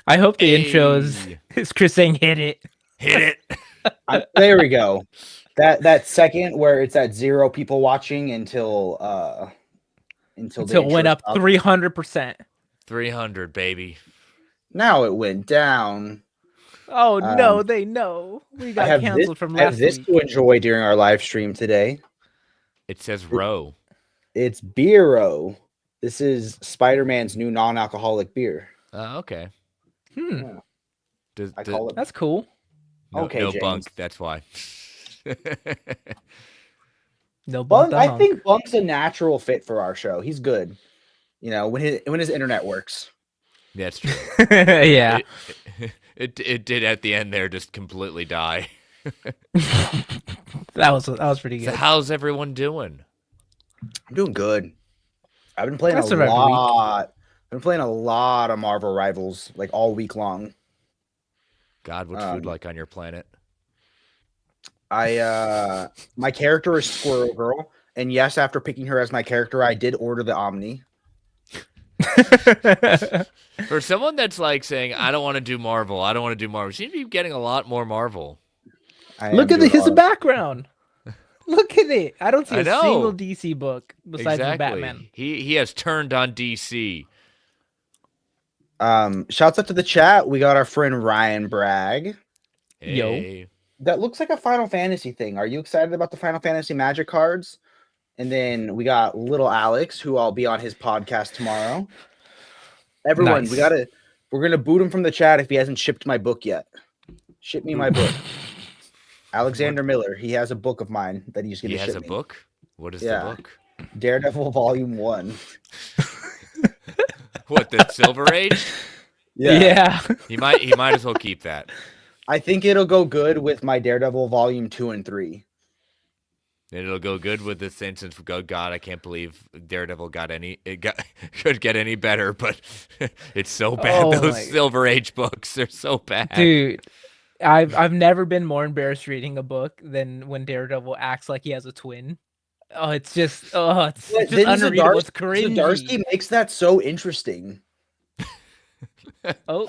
I hope the intro Hey, is Chris saying "hit it" hit it. There we go. That second where it's at 0 people watching until the until it went intro up stopped. 300%. 300, baby. Now it went down. Oh no, Um, they know we I got have this. canceled from I have last this week. to enjoy during our live stream today. It says row. It's Beero. This is Spider-Man's new non-alcoholic beer. Okay. Hmm, I call it. that's cool. No, Okay, no James. bunk. That's why. No Bunk. bump the I hunk. think Bunk's a natural fit for our show. He's good. You know, when his internet works. That's true. Yeah, It did at the end there just completely die. that was pretty So good. how's everyone doing? I'm doing good. I've been playing That's a about every week. lot. I've been playing a lot of Marvel Rivals like all week long. God, what's food like on your planet? My character is Squirrel Girl, and yes, after picking her as my character, I did order the Omni. For someone that's like saying, I don't want to do Marvel, I don't want to do Marvel, seems to be getting a lot more Marvel. Look at his his background. Look at it. I don't see I a know. single DC book besides the Exactly. Batman. He has turned on DC. Shouts out to the chat. We got our friend Ryan Bragg. Hey. That looks like a Final Fantasy thing. Are you excited about the Final Fantasy Magic cards? And then we got little Alex, who I'll be on his podcast tomorrow. Everyone, Nice. we're gonna boot him from the chat if he hasn't shipped my book yet. Ship me my book. Alexander Miller. He has a book of mine that he's gonna He ship has a me. book? What is Yeah. the book? Daredevil Volume 1. What, the Silver Age? Yeah. He might as well keep that. I think it'll go good with my Daredevil Volume 2 and 3. And it'll go good with this instance. God, I can't believe Daredevil could get any better, but it's so bad. Oh Those my- Silver Age books, they're so bad. Dude, I've never been more embarrassed reading a book than when Daredevil acts like he has a twin. Oh, it's just But just then unreadable. It's cringy. Zdarsky makes that so interesting. Oh,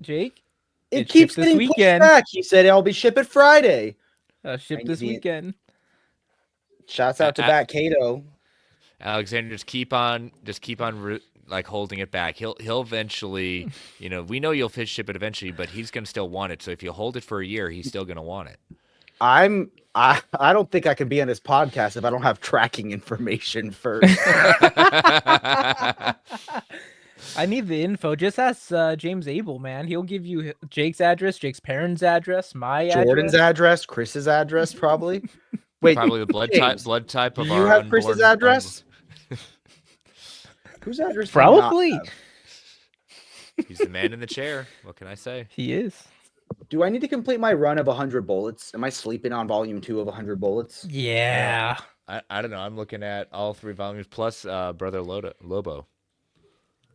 Jake, It It keeps shipped this getting pushed weekend. back. He said I'll be shipped Friday. ship I this need the- weekend. Shouts out to Bat Cato. Alexander, just keep on like holding it back. He'll eventually, we know you'll ship it eventually, but he's gonna still want it. So if you hold it for a year, he's still gonna want it. I don't think I can be on this podcast if I don't have tracking information first. I need the info. Just ask James Abel, man. He'll give you Jake's address, Jake's parents' address, my Jordan's address. address, Chris's address, probably. Wait, Probably the blood James, type do of you our have Chris's unborn- address? Whose address? do you not Probably. have? He's the man in the chair. What can I say? He is. Do I need to complete my run of 100 bullets? Am I sleeping on volume 2 of 100 bullets? Yeah. I don't know. I'm looking at all 3 volumes plus Brother Lobo.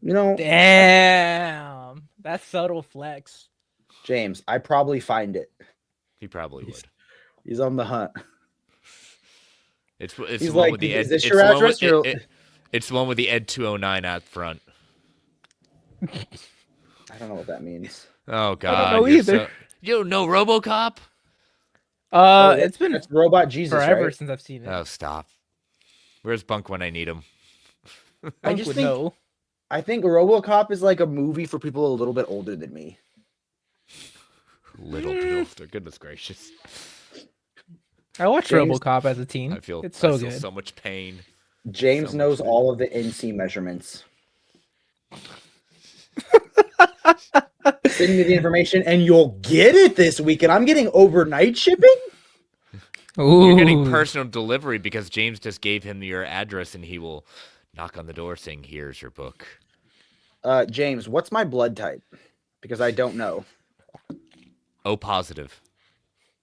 You know, Damn. That's subtle flex. James, I probably find it. He probably would. He's on the hunt. It's He's the one like, with the "Is Ed. this It's your the one address?" with- it's the one with the Ed 209 out front. I don't know what that means. Oh God! know you're either. you don't know RoboCop? It's been That's Robot Jesus, forever right? since I've seen it. Oh, stop! Where's Bunk when I need him? I Bunk just would think- know. I think RoboCop is like a movie for people a little bit older than me. Little bit older. Goodness gracious! I watched James- RoboCop as a teen. I feel it's so I feel good. so much pain. James So knows much all of the NC measurements. Send me the information and you'll get it this week. And I'm getting overnight shipping? Ooh. You're getting personal delivery because James just gave him your address and he will knock on the door saying, "Here's your book." James, what's my blood type? Because I don't know. O positive.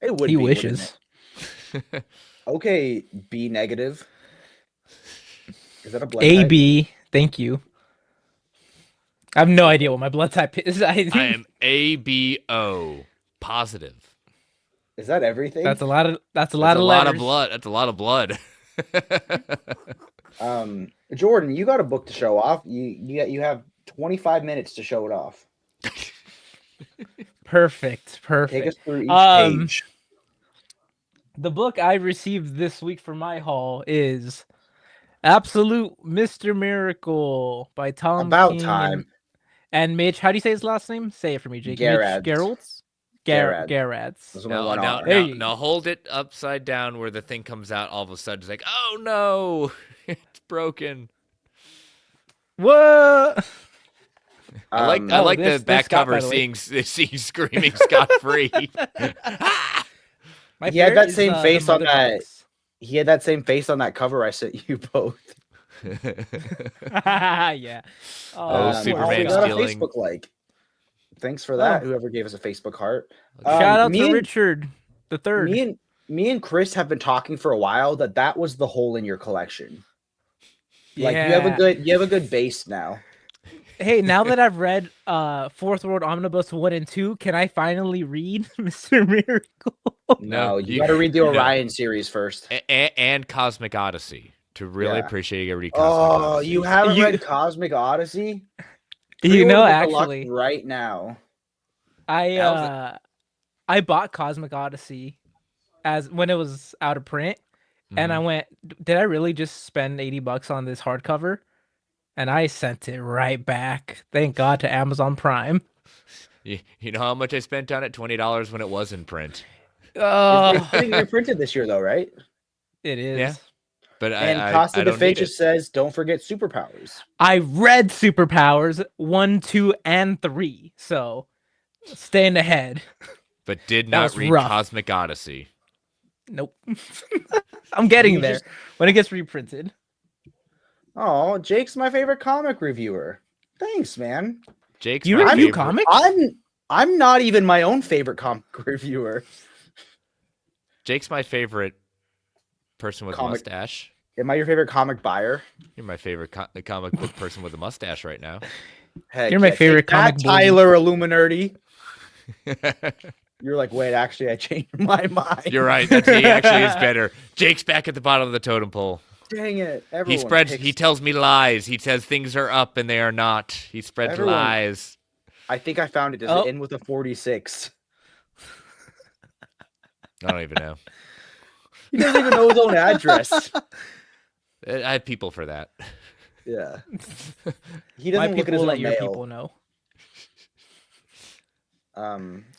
It would He be, wouldn't wishes. it? Okay, B negative. Is that a blood type? AB. Thank you. I have no idea what my blood type is. I am ABO positive. Is that everything? That's a lot of That's a letters. lot of blood. That's a lot of blood. Jordan, you got a book to show off. You have 25 minutes to show it off. Perfect. Take us Perfect. through each Um, page. the book I received this week for my haul is Absolute Mr. Miracle by Tom About King time. and Mitch. How do you say his last name? Say it for me, Jake. Mitch Garads. Geralds? Garad. Garads. There's only one Now, R. There now, you now, hold it upside down where the thing comes out. All of a sudden, it's like, oh no, it's broken. What? I like Oh, the there's back Scott, cover by the way. seeing screaming Scott free. My He had favorite that is same the face on mother that. box. He had that same face on that cover I sent you both. Yeah. Oh, Also Superman got a stealing. Facebook like. Thanks for that. Oh. Whoever gave us a Facebook heart. Shout out me to and- Richard the third. Me and Chris have been talking for a while that was the hole in your collection. Like you have a good base now. Hey, now that I've read Fourth World Omnibus 1 and 2, can I finally read Mr. Miracle? No, you you- got to read the no. Orion series first. And Cosmic Odyssey to really Yeah. appreciate you. Read Cosmic Odyssey. You haven't You- read Cosmic Odyssey? You know, Pre-order the deluxe actually, right now. I bought Cosmic Odyssey as when it was out of print, and I went, did I really just spend $80 on this hardcover? And I sent it right back. Thank God to Amazon Prime. You know how much I spent on it? $20 when it was in print. It's getting reprinted this year, though, right? It is. Yeah. But And I Costa don't need DeFace it. says, "Don't forget superpowers." I read Superpowers 1, 2, and 3, so staying ahead. But did That not was read rough. Cosmic Odyssey. Nope. I'm getting You there just- when it gets reprinted. Oh, Jake's my favorite comic reviewer. Thanks, man. Jake's You my review favorite. comics? I'm not even my own favorite comic reviewer. Jake's my favorite person with a Comic- mustache. Am I your favorite comic buyer? You're my favorite comic book person with a mustache right now. Heck You're my yeah, favorite take that, comic bully. Tyler Illuminati. You're like, wait, actually, I changed my mind. You're right. He actually is better. Jake's back at the bottom of the totem pole. Dang it! He Everyone spreads. picks- He tells me lies. He says things are up and they are not. He spreads Everyone- lies. I think I found it. Does Oh. it end with a 46? I don't even know. He doesn't even know his own address. I have people for that. Yeah. He My doesn't look at people his will own let your mail. people know.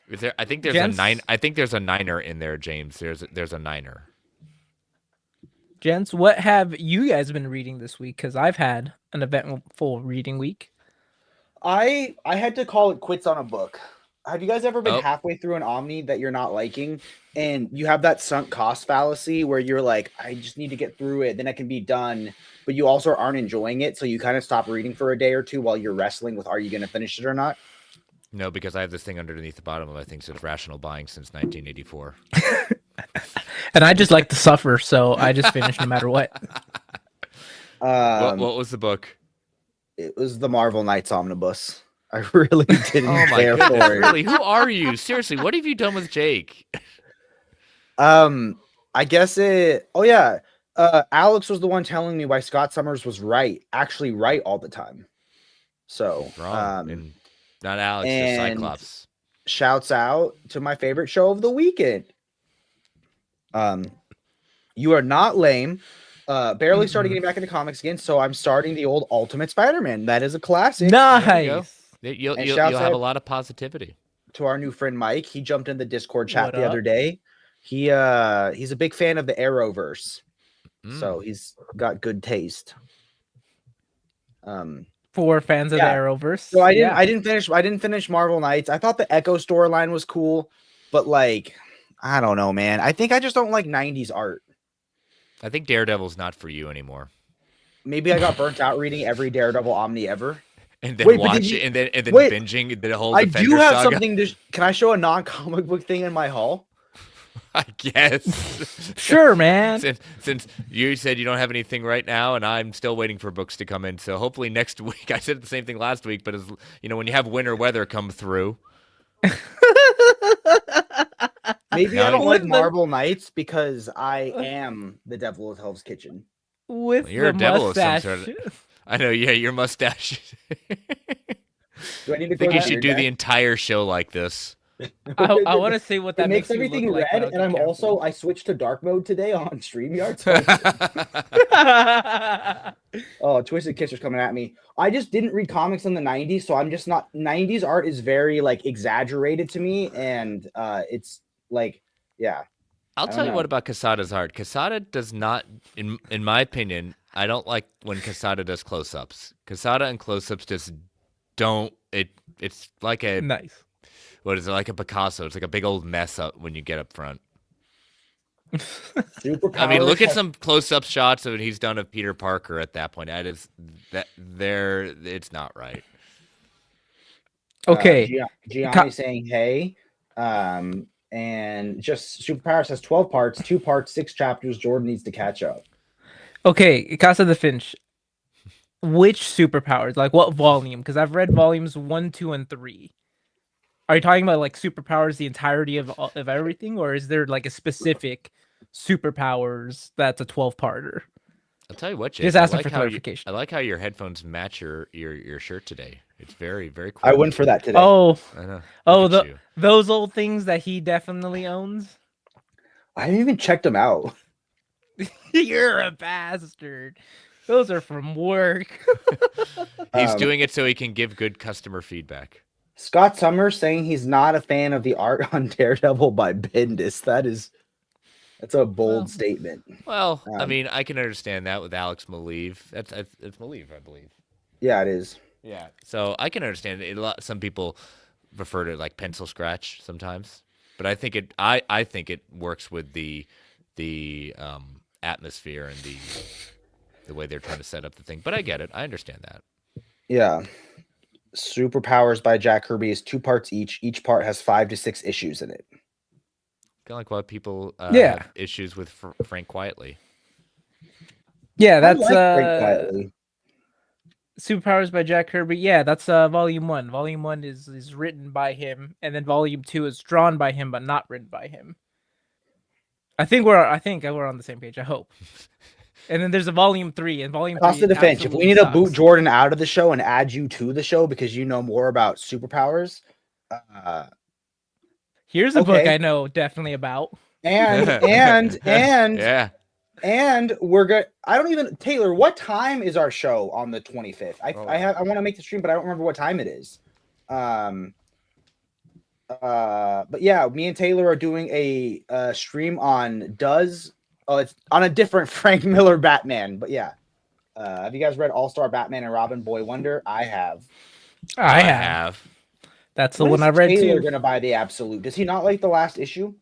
Is there? I think there's Gents? a nine. I think there's a niner in there, James. There's a niner. Gents, what have you guys been reading this week? Because I've had an eventful reading week. I had to call it quits on a book. Have you guys ever been Oh. halfway through an Omni that you're not liking, and you have that sunk cost fallacy where you're like, I just need to get through it, then I can be done, but you also aren't enjoying it, so you kind of stop reading for a day or two while you're wrestling with, are you going to finish it or not? No, because I have this thing underneath the bottom of my things of rational buying since 1984. And I just like to suffer, so I just finish no matter what. What was the book? It was the Marvel Knights Omnibus. I really didn't Oh my care goodness! for it. Really, who are you? Seriously, what have you done with Jake? I guess it. Oh yeah, Alex was the one telling me why Scott Summers was actually right all the time. So, Wrong. And not Alex, just and- Cyclops. shouts out to my favorite show of the weekend. You are not lame. Barely started getting back into comics again, so I'm starting the old Ultimate Spider-Man. That is a classic. There you go. Nice. You'll And have shouts a out- lot of positivity. To our new friend Mike, he jumped in the Discord chat What the other up? day. He's a big fan of the Arrowverse, so Mm. he's got good taste. For fans of Yeah. the Arrowverse. So I yeah. didn't finish Marvel Knights. I thought the Echo storyline was cool, but like, I don't know, man. I think I just don't like 90s art. I think Daredevil's not for you anymore. Maybe I got burnt out reading every Daredevil Omni ever. And then Wait, but did watch you- it, and then wait, binging the whole I Defender do have saga. something to. Can I show a non-comic book thing in my haul? I guess. Sure, man. Since you said you don't have anything right now, and I'm still waiting for books to come in, so hopefully next week. I said the same thing last week, but as you know, when you have winter weather come through, Maybe Now I don't you- like With the- Marvel Knights because I am the devil of Hell's Kitchen. With You're a the devil of some mustache. sort I know. Yeah, your mustache. Do I need to I think go you down should your do the deck? entire show like this. I want to see what It that makes makes you everything look like. red, But I'll and I'm get also I switched to dark mode today on StreamYard. So oh, Twisted Kisser's coming at me. I just didn't read comics in the '90s, so I'm just not. '90s art is very like exaggerated to me, and it's like, yeah. I'll I don't tell you know. what about Quesada art. Quesada does not, in my opinion, I don't like when Quesada does close-ups. Quesada and close-ups just don't. It's like a nice. what is it, like a Picasso? It's like a big old mess up when you get up front. Superpowers. I mean, look at some close-up shots of he's done of Peter Parker at that point. That is that there. It's not right. Okay. Gianni saying hey. And just Superpowers has 12 parts, 2 parts, 6 chapters. Jordan needs to catch up. Okay, Casa the Finch. Which superpowers? Like what volume? Because I've read volumes 1, 2, and 3. Are you talking about like superpowers the entirety of everything, or is there like a specific superpowers that's a 12-parter? I'll tell you what, Jake. Just asking for clarification. I like how your headphones match your shirt today. It's very, very cool. I went for that today. Oh, I know. Those old things that he definitely owns. I haven't even checked them out. You're a bastard. Those are from work. He's doing it so he can give good customer feedback. Scott Summers saying he's not a fan of the art on Daredevil by Bendis. That's a bold statement. Well, I mean, I can understand that with Alex Maleev. It's Maleev, I believe. Yeah, it is. Yeah. So I can understand it. Some people refer to it like pencil scratch sometimes, but I think it works with the atmosphere and the way they're trying to set up the thing. But I get it. I understand that. Yeah. Superpowers by Jack Kirby is 2 parts each. Each part has 5 to 6 issues in it. Kind of like why people have issues with Frank Quietly. Yeah, that's Frank Quietly. Superpowers by Jack Kirby. Yeah, that's volume 1. Volume 1 is written by him, and then volume 2 is drawn by him but not written by him. I think we're on the same page. I hope. And then there's a volume 3, and volume 3. Cost of defense. If we need to boot Jordan out of the show and add you to the show because you know more about superpowers, here's a book I know definitely about. And yeah. And we're good. I don't even Taylor. What time is our show on the 25th? I want to make the stream, but I don't remember what time it is. But yeah, me and Taylor are doing a stream on it's on a different Frank Miller Batman. But yeah, have you guys read All-Star Batman and Robin Boy Wonder? I have. I have. That's the one I read Taylor too. Gonna buy the Absolute. Does he not like the last issue?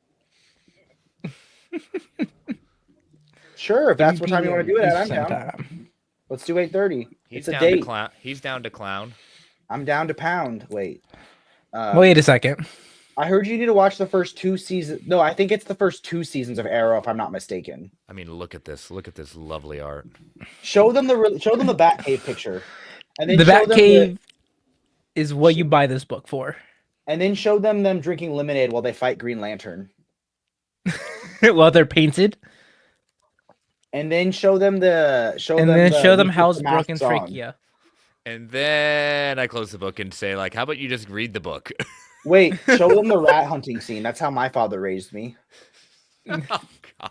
Sure, if that's what time you want to do it at, I'm down. Let's do 8:30. It's a date. He's down to clown. I'm down to pound. Wait. Wait a second. I heard you need to watch the first 2 seasons. No, I think it's the first 2 seasons of Arrow, if I'm not mistaken. I mean, look at this. Look at this lovely art. Show them the Batcave picture, and then the Batcave is what you buy this book for. And then show them drinking lemonade while they fight Green Lantern. While they're painted. And then show them Hal's broken trachea. And then I close the book and say, like, how about you just read the book? Wait, show them the rat hunting scene. That's how my father raised me. Oh God.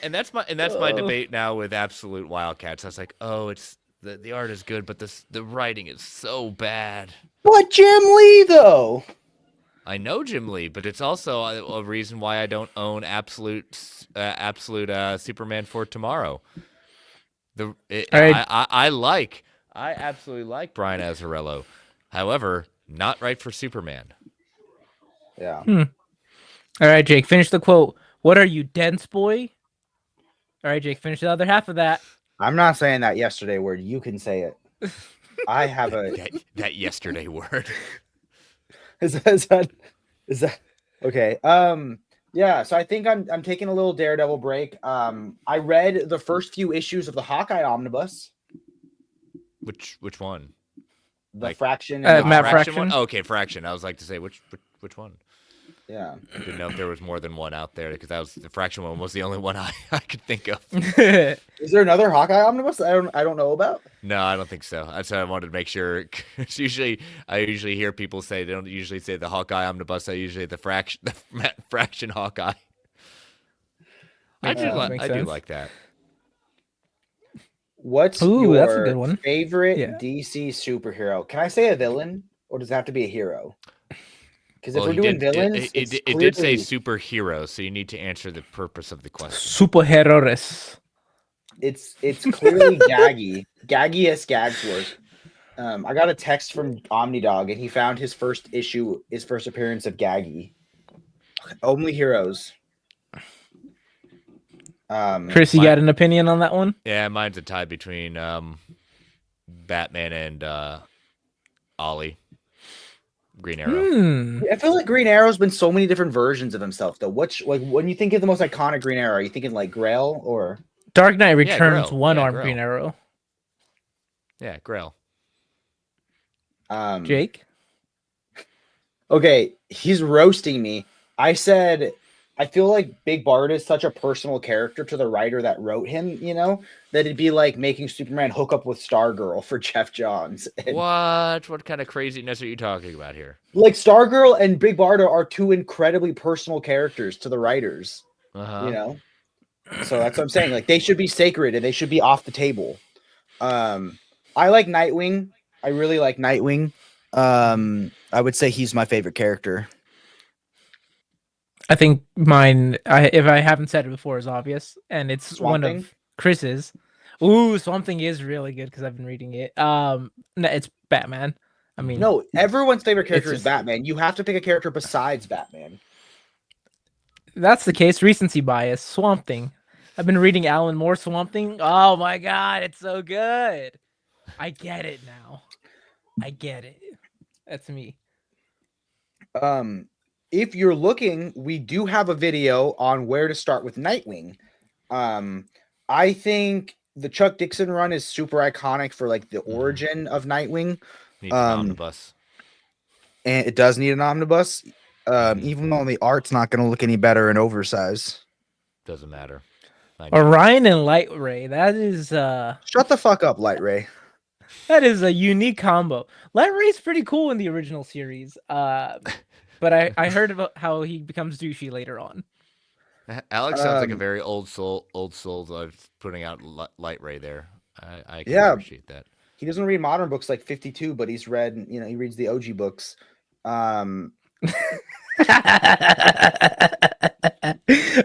and that's my debate now with Absolute Wildcats. I was like, oh, it's the art is good, but the writing is so bad. But Jim Lee, though. I know Jim Lee, but it's also a reason why I don't own Absolute Superman for tomorrow. I absolutely like Brian Azzarello. However, not right for Superman. Yeah. All right, Jake, finish the quote. What are you, dense boy? All right, Jake, finish the other half of that. I'm not saying that yesterday word. You can say it. I have that yesterday word. Is that okay? Yeah, so I think I'm taking a little Daredevil break. I read the first few issues of the Hawkeye Omnibus. Which one? The Fraction. Matt Fraction. One? Oh, okay, Fraction. I was like to say which one? Yeah. I didn't know if there was more than one out there because the Fraction one was the only one I could think of. Is there another Hawkeye omnibus I don't know about? No, I don't think so. That's why I wanted to make sure. 'Cause I usually hear people say they don't usually say the Hawkeye omnibus. I usually the Fraction Hawkeye. Makes sense. I do like that. What's Ooh, that's a good your one. favorite Yeah. DC superhero? Can I say a villain, or does it have to be a hero? Because if Well, we're doing villains, it it's did say clearly superhero, so you need to answer the purpose of the question. Superheroes. it's clearly Gaggy. Gaggiest Gagsworth. I got a text from Omnidog, and he found his first appearance of Gaggy. Only heroes. Chris, you got an opinion on that one? Yeah, mine's a tie between Batman and Ollie. Green Arrow. I feel like Green Arrow's been so many different versions of himself, though. When you think of the most iconic Green Arrow, are you thinking like Grail or Dark Knight Returns, Grail. one-armed Grail. Green Arrow. Yeah, Grail. Jake? Okay, he's roasting me. I said I feel like Big Bart is such a personal character to the writer that wrote him, that it'd be like making Superman hook up with Stargirl for Jeff Johns. And, What kind of craziness are you talking about here? like Stargirl and Big Bart are two incredibly personal characters to the writers. Uh-huh. So that's what I'm saying. Like they should be sacred and they should be off the table. I like Nightwing. I really like Nightwing. I would say he's my favorite character. I think mine, if I haven't said it before, is obvious, and it's Swamp one Thing? of Chris's. Ooh, Swamp Thing is really good because I've been reading it. No, it's Batman. I mean, No, everyone's favorite character It's is just- Batman. You have to pick a character besides Batman. that's the case. Recency bias. Swamp Thing. I've been reading Alan Moore Swamp Thing. Oh my god, it's so good. I get it now. I get it. That's me. If you're looking, we do have a video on where to start with Nightwing. I think the Chuck Dixon run is super iconic for like the origin of Nightwing. Needs an omnibus. And it does need an omnibus. Even though the art's not going to look any better in oversize. Doesn't matter. Orion and Light Ray. That is Shut the fuck up, Light Ray. that is a unique combo. Light Ray's pretty cool in the original series. But I heard about how he becomes douchey later on. Alex sounds like a very old soul of putting out Light Ray there. I can appreciate that. He doesn't read modern books like 52, but he's read, he reads the OG books. I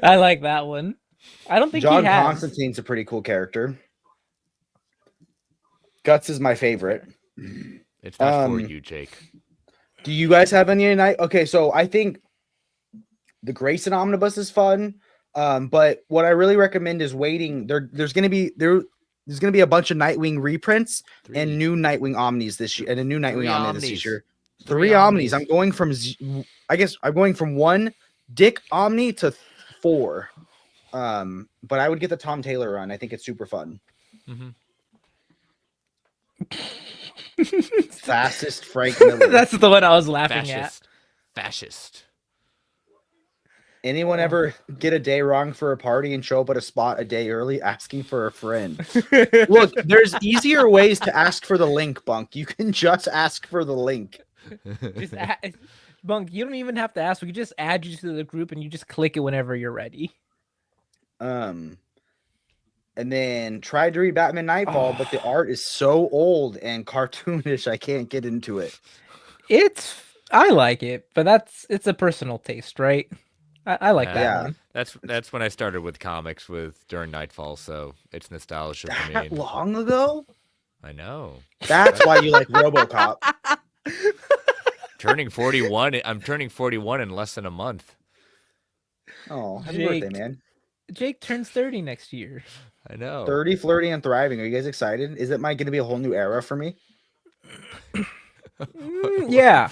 like that one. I don't think John he has. Constantine's a pretty cool character. Guts is my favorite. It's not for you, Jake. Do you guys have any night? Okay, so I think the Grayson Omnibus is fun. But what I really recommend is waiting. There's gonna be a bunch of Nightwing reprints and new Nightwing Omnis this year, and a new Nightwing Omni this year. Three Omnis. I'm going from one Dick Omni to 4. But I would get the Tom Taylor run. I think it's super fun. Fastest Frank Miller. That's the one I was laughing at. Fascist. Anyone ever get a day wrong for a party and show up at a spot a day early asking for a friend? Look, there's easier ways to ask for the link, Bunk. You can just ask for the link. Bunk, you don't even have to ask. We can just add you to the group and you just click it whenever you're ready. And then tried to read Batman Nightfall, but the art is so old and cartoonish, I can't get into it. I like it, but it's a personal taste, right? I like that one. That's when I started with comics during Nightfall, so it's nostalgia for me. That long ago? I know. That's why you like RoboCop. Turning 41. I'm turning 41 in less than a month. Oh, happy birthday, man. Jake turns 30 next year. I know. 30, flirty, and thriving. Are you guys excited? Is it going to be a whole new era for me? Yeah.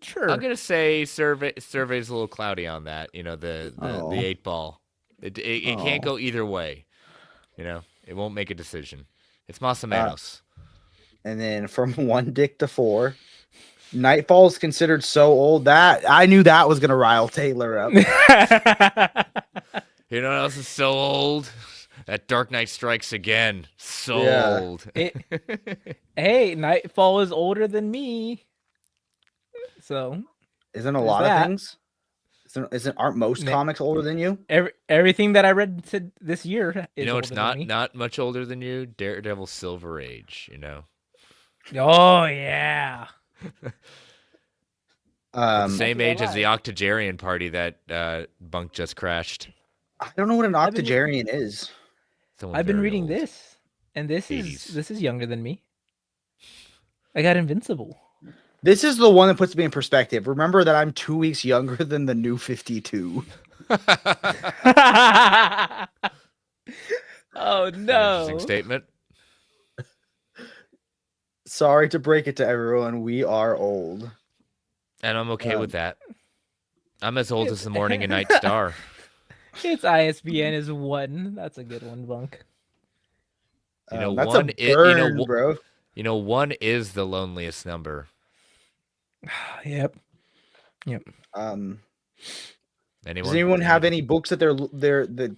Sure. I'm gonna say survey's a little cloudy on that. The 8 ball. It can't go either way. It won't make a decision. It's Masamanos. And then from 1 dick to 4, Nightfall is considered so old that I knew that was gonna rile Taylor up. You know what else is so old? That Dark Knight Strikes Again. So Yeah. old. Hey, Nightfall is older than me. So Isn't a there's lot that. of things? Aren't most comics older than you? Everything that I read this year is You know, older it's than me. not much older than you. Daredevil Silver Age. You know. Oh yeah. The same age as the Octogenarian party that Bunk just crashed. I don't know what an octogenarian is. Someone I've been very reading old. this, and this 80s. is younger than me. I got Invincible. This is the one that puts me in perspective. Remember that I'm 2 weeks younger than the new 52. Oh Interesting no. statement. Sorry to break it to everyone. We are old. And I'm okay with that. I'm as old as the morning and night star. Its ISBN is 1. That's a good one, Bunk. You know, that's one a burn, bro. You know, 1 is the loneliest number. Yep. Anyone? Does anyone have any books that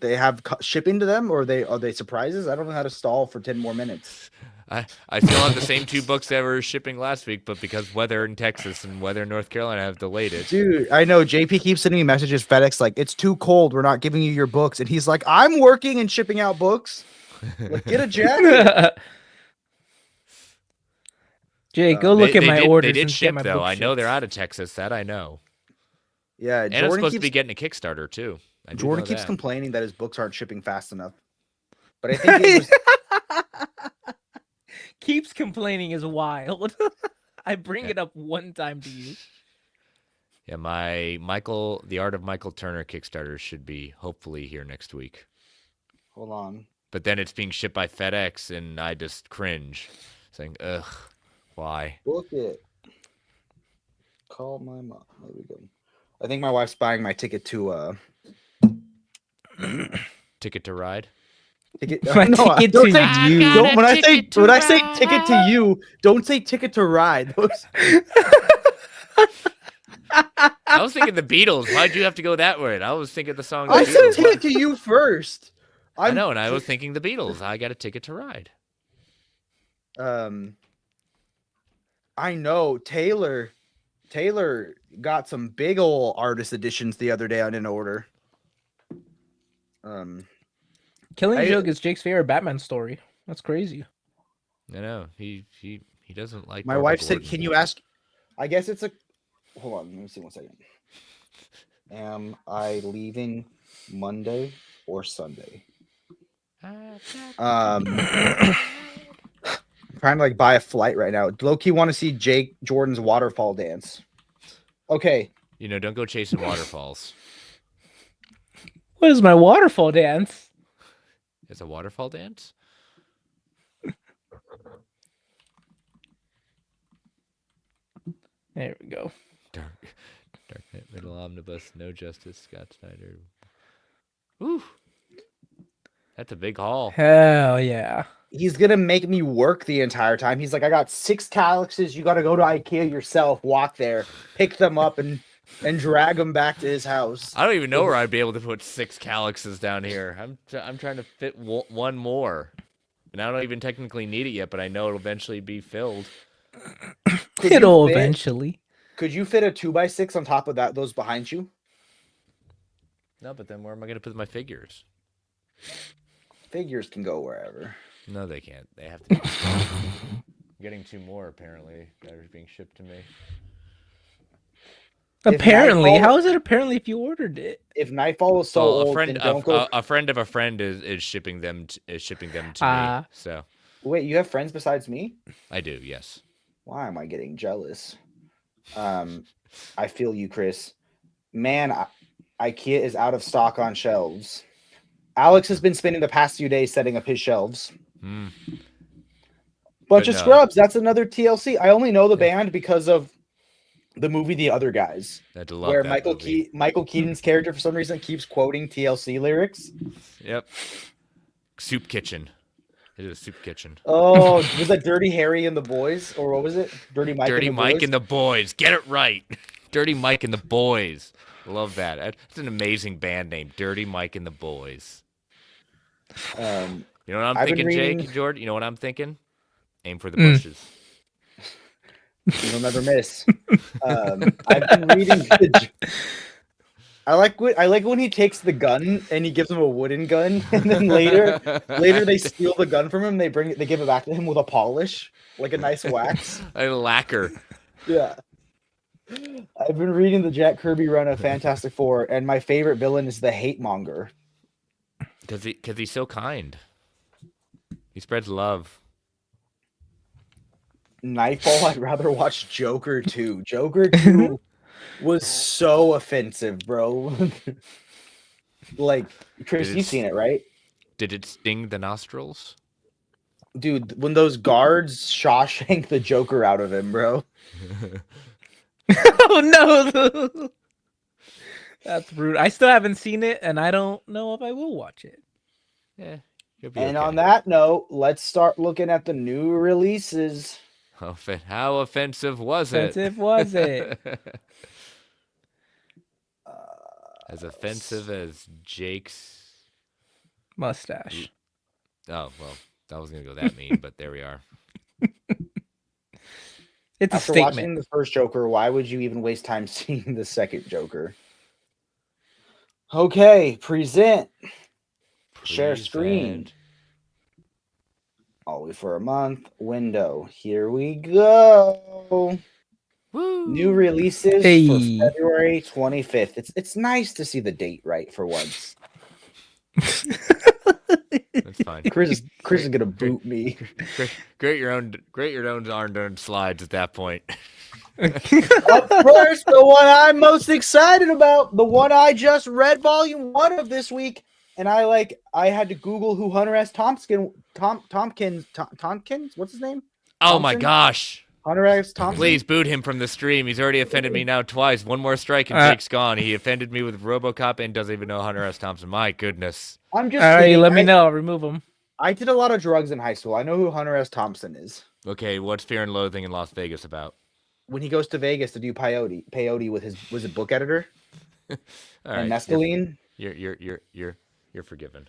they have shipping to them, or are they surprises? I don't know how to stall for 10 more minutes. I still have the same 2 books that were shipping last week, but because weather in Texas and weather in North Carolina have delayed it. Dude, I know JP keeps sending me messages, FedEx, like, it's too cold. We're not giving you your books. And he's like, I'm working and shipping out books. Like, get a jacket. Jay, go look at my orders. They did and ship, get my though. I know they're bookshelves. out of Texas. That I know. Yeah, and I'm supposed to be getting a Kickstarter, too. Jordan keeps complaining that his books aren't shipping fast enough. But I think it was... Keeps complaining is wild. I bring it up one time to you. Yeah, my The Art of Michael Turner Kickstarter should be hopefully here next week. Hold on. But then it's being shipped by FedEx, and I just cringe, saying, ugh, why? Book it. Call my mom. There we go. I think my wife's buying my ticket to Ticket to Ride? Ticket, don't say you. Don't, when I say ticket to you, don't say ticket to ride. I was thinking the Beatles. Why'd you have to go that way? I was thinking the song. I said ticket to you first. I know, and I was thinking the Beatles. I got a ticket to ride. I know Taylor got some big ol' artist editions the other day I didn't order. Killing Joke is Jake's favorite Batman story. That's crazy. I know. He doesn't like. My wife said, "Can you ask?" I guess it's a. Hold on. Let me see 1 second. Am I leaving Monday or Sunday? I'm trying to like buy a flight right now. Low-key want to see Jake Jordan's waterfall dance. Okay. You know, don't go chasing waterfalls. What is my waterfall dance? It's a waterfall dance? There we go. Dark Knight, Middle Omnibus, No Justice, Scott Snyder. Woo! That's a big haul. Hell yeah. He's going to make me work the entire time. He's like, I got 6 Calyxes. You got to go to IKEA yourself, walk there, pick them up, and drag them back to his house. I don't even know where I'd be able to put 6 Calyxes down here. I'm trying to fit one more. And I don't even technically need it yet, but I know it'll eventually be filled. It'll eventually. Could you fit a 2x6 on top of those behind you? No, but then where am I going to put my figures? Figures can go wherever. No, they can't. They have to. I'm getting 2 more, apparently, that are being shipped to me. Apparently? How is it apparently if you ordered it? If Nightfall was so old, a friend of a friend is shipping them to me. So wait, you have friends besides me? I do, yes. Why am I getting jealous? I feel you, Chris. Man, IKEA is out of stock on shelves. Alex has been spending the past few days setting up his shelves. Bunch of Scrubs. That's another TLC. I only know the band because of the movie The Other Guys, where Michael Keaton's character for some reason keeps quoting TLC lyrics. Yep. Soup Kitchen. It is a soup kitchen. Oh, was that Dirty Harry and the Boys, or what was it? Dirty Mike. Dirty and the Mike Boys? and the Boys. Get it right. Dirty Mike and the Boys. Love that. That's an amazing band name. Dirty Mike and the Boys. You know what I'm thinking, Jake, Jordan? You know what I'm thinking? Aim for the bushes. You'll never miss. I've been reading. I like when he takes the gun and he gives him a wooden gun, and then later they steal the gun from him. They give it back to him with a polish, like a nice wax. A lacquer. Yeah. I've been reading the Jack Kirby run of Fantastic Four, and my favorite villain is the Hate Monger. Because he's so kind. He spreads love. Nightfall, I'd rather watch Joker 2. Joker 2 was so offensive, bro. Like, Chris, you've seen it, right? Did it sting the nostrils? Dude, when those guards Shawshank the Joker out of him, bro. Oh no. That's brutal. I still haven't seen it, and I don't know if I will watch it. Yeah. And on that note, let's start looking at the new releases. How offensive was it? As offensive as Jake's mustache. Oh, well, I was going to go that mean, but there we are. It's After a statement. Watching the first Joker, why would you even waste time seeing the second Joker? Okay, present. Share screen. Always for a month. Window. Here we go. Woo. New releases for February 25th. It's nice to see the date right for once. That's fine. Chris is gonna boot me. Create your own darn slides at that point. Up first, the one I'm most excited about, the one I just read volume 1 of this week, and I had to Google who Hunter S. Tompkins, what's his name? Oh Thompson? my gosh. Hunter S. Thompson. Please boot him from the stream. He's already offended me now twice. One more strike and Jake's gone. He offended me with RoboCop and doesn't even know Hunter S. Thompson. My goodness. I'm just all right. kidding. Let me know. I'll remove him. I did a lot of drugs in high school. I know who Hunter S. Thompson is. Okay, what's Fear and Loathing in Las Vegas about? When he goes to Vegas to do peyote with his book editor. All and right, mescaline. You're forgiven.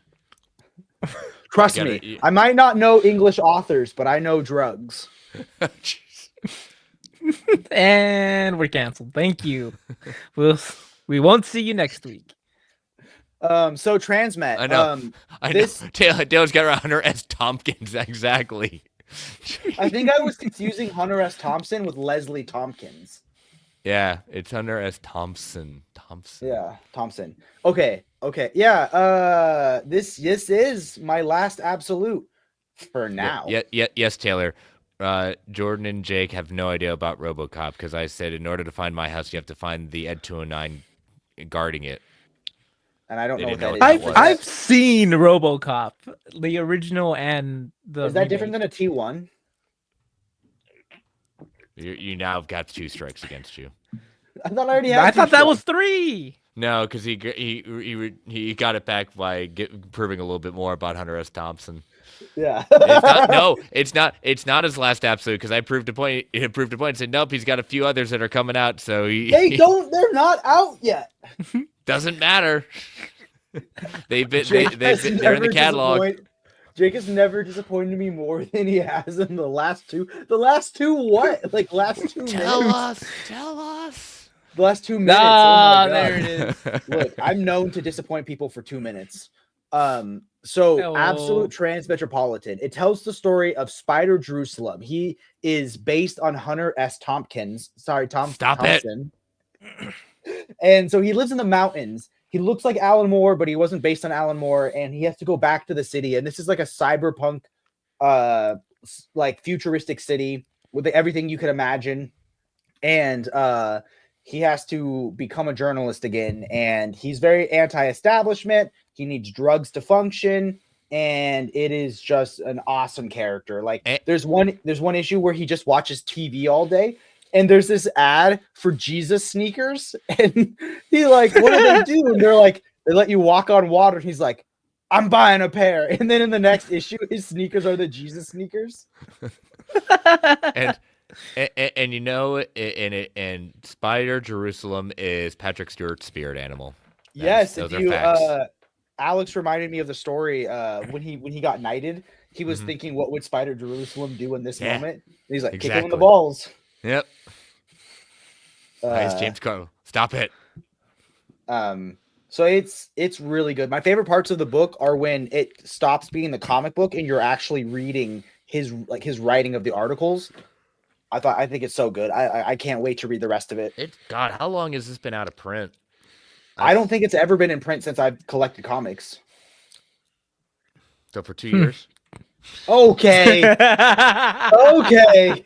Trust me, I might not know English authors, but I know drugs. And we're canceled. Thank you. We won't see you next week. So Transmet. I know. Dale's got Hunter S. Tompkins exactly. I think I was confusing Hunter S. Thompson with Leslie Tompkins. Yeah, it's Hunter S. Thompson. Yeah, Thompson. Okay. Yeah. This is my last absolute for now. Yes, Taylor. Jordan and Jake have no idea about RoboCop because I said in order to find my house, you have to find the Ed 209 guarding it. And I don't know what that is. I've seen RoboCop, the original and the. Is that different than a T1? You now have got 2 strikes against you. I thought I already had. I thought that was 3. No, because he got it back by proving a little bit more about Hunter S. Thompson. Yeah. It's not his last absolute because I proved a point. It proved a point and said nope. He's got a few others that are coming out. So they're not out yet. Doesn't matter. They're in the catalog. Jake has never disappointed me more than he has in the last two. The last two what? Like last 2 minutes? Tell us. The last 2 minutes. Ah, there it is. Look, I'm known to disappoint people for 2 minutes. So Absolute Transmetropolitan. It tells the story of Spider Jerusalem. He is based on Hunter S. Tompkins. Sorry, Thompson. And so he lives in the mountains. He looks like Alan Moore, but he wasn't based on Alan Moore, and he has to go back to the city. And this is like a cyberpunk, like futuristic city with everything you can imagine. And he has to become a journalist again, and he's very anti-establishment. He needs drugs to function, and it is just an awesome character. Like there's one issue where he just watches TV all day. And there's this ad for Jesus sneakers, and he like, what do they do? And they're like, they let you walk on water. And he's like, I'm buying a pair. And then in the next issue, his sneakers are the Jesus sneakers. And you know, and Spider Jerusalem is Patrick Stewart's spirit animal. Those are facts. Alex reminded me of the story when he got knighted. He was thinking, what would Spider Jerusalem do in this moment? And he's like, kick him in the balls. Yep. Nice, James Carlo. Stop it. So it's really good. My favorite parts of the book are when it stops being the comic book and you're actually reading his writing of the articles. I think it's so good. I can't wait to read the rest of it. God, how long has this been out of print? I don't think it's ever been in print since I've collected comics. So for 2 years? Okay. Okay.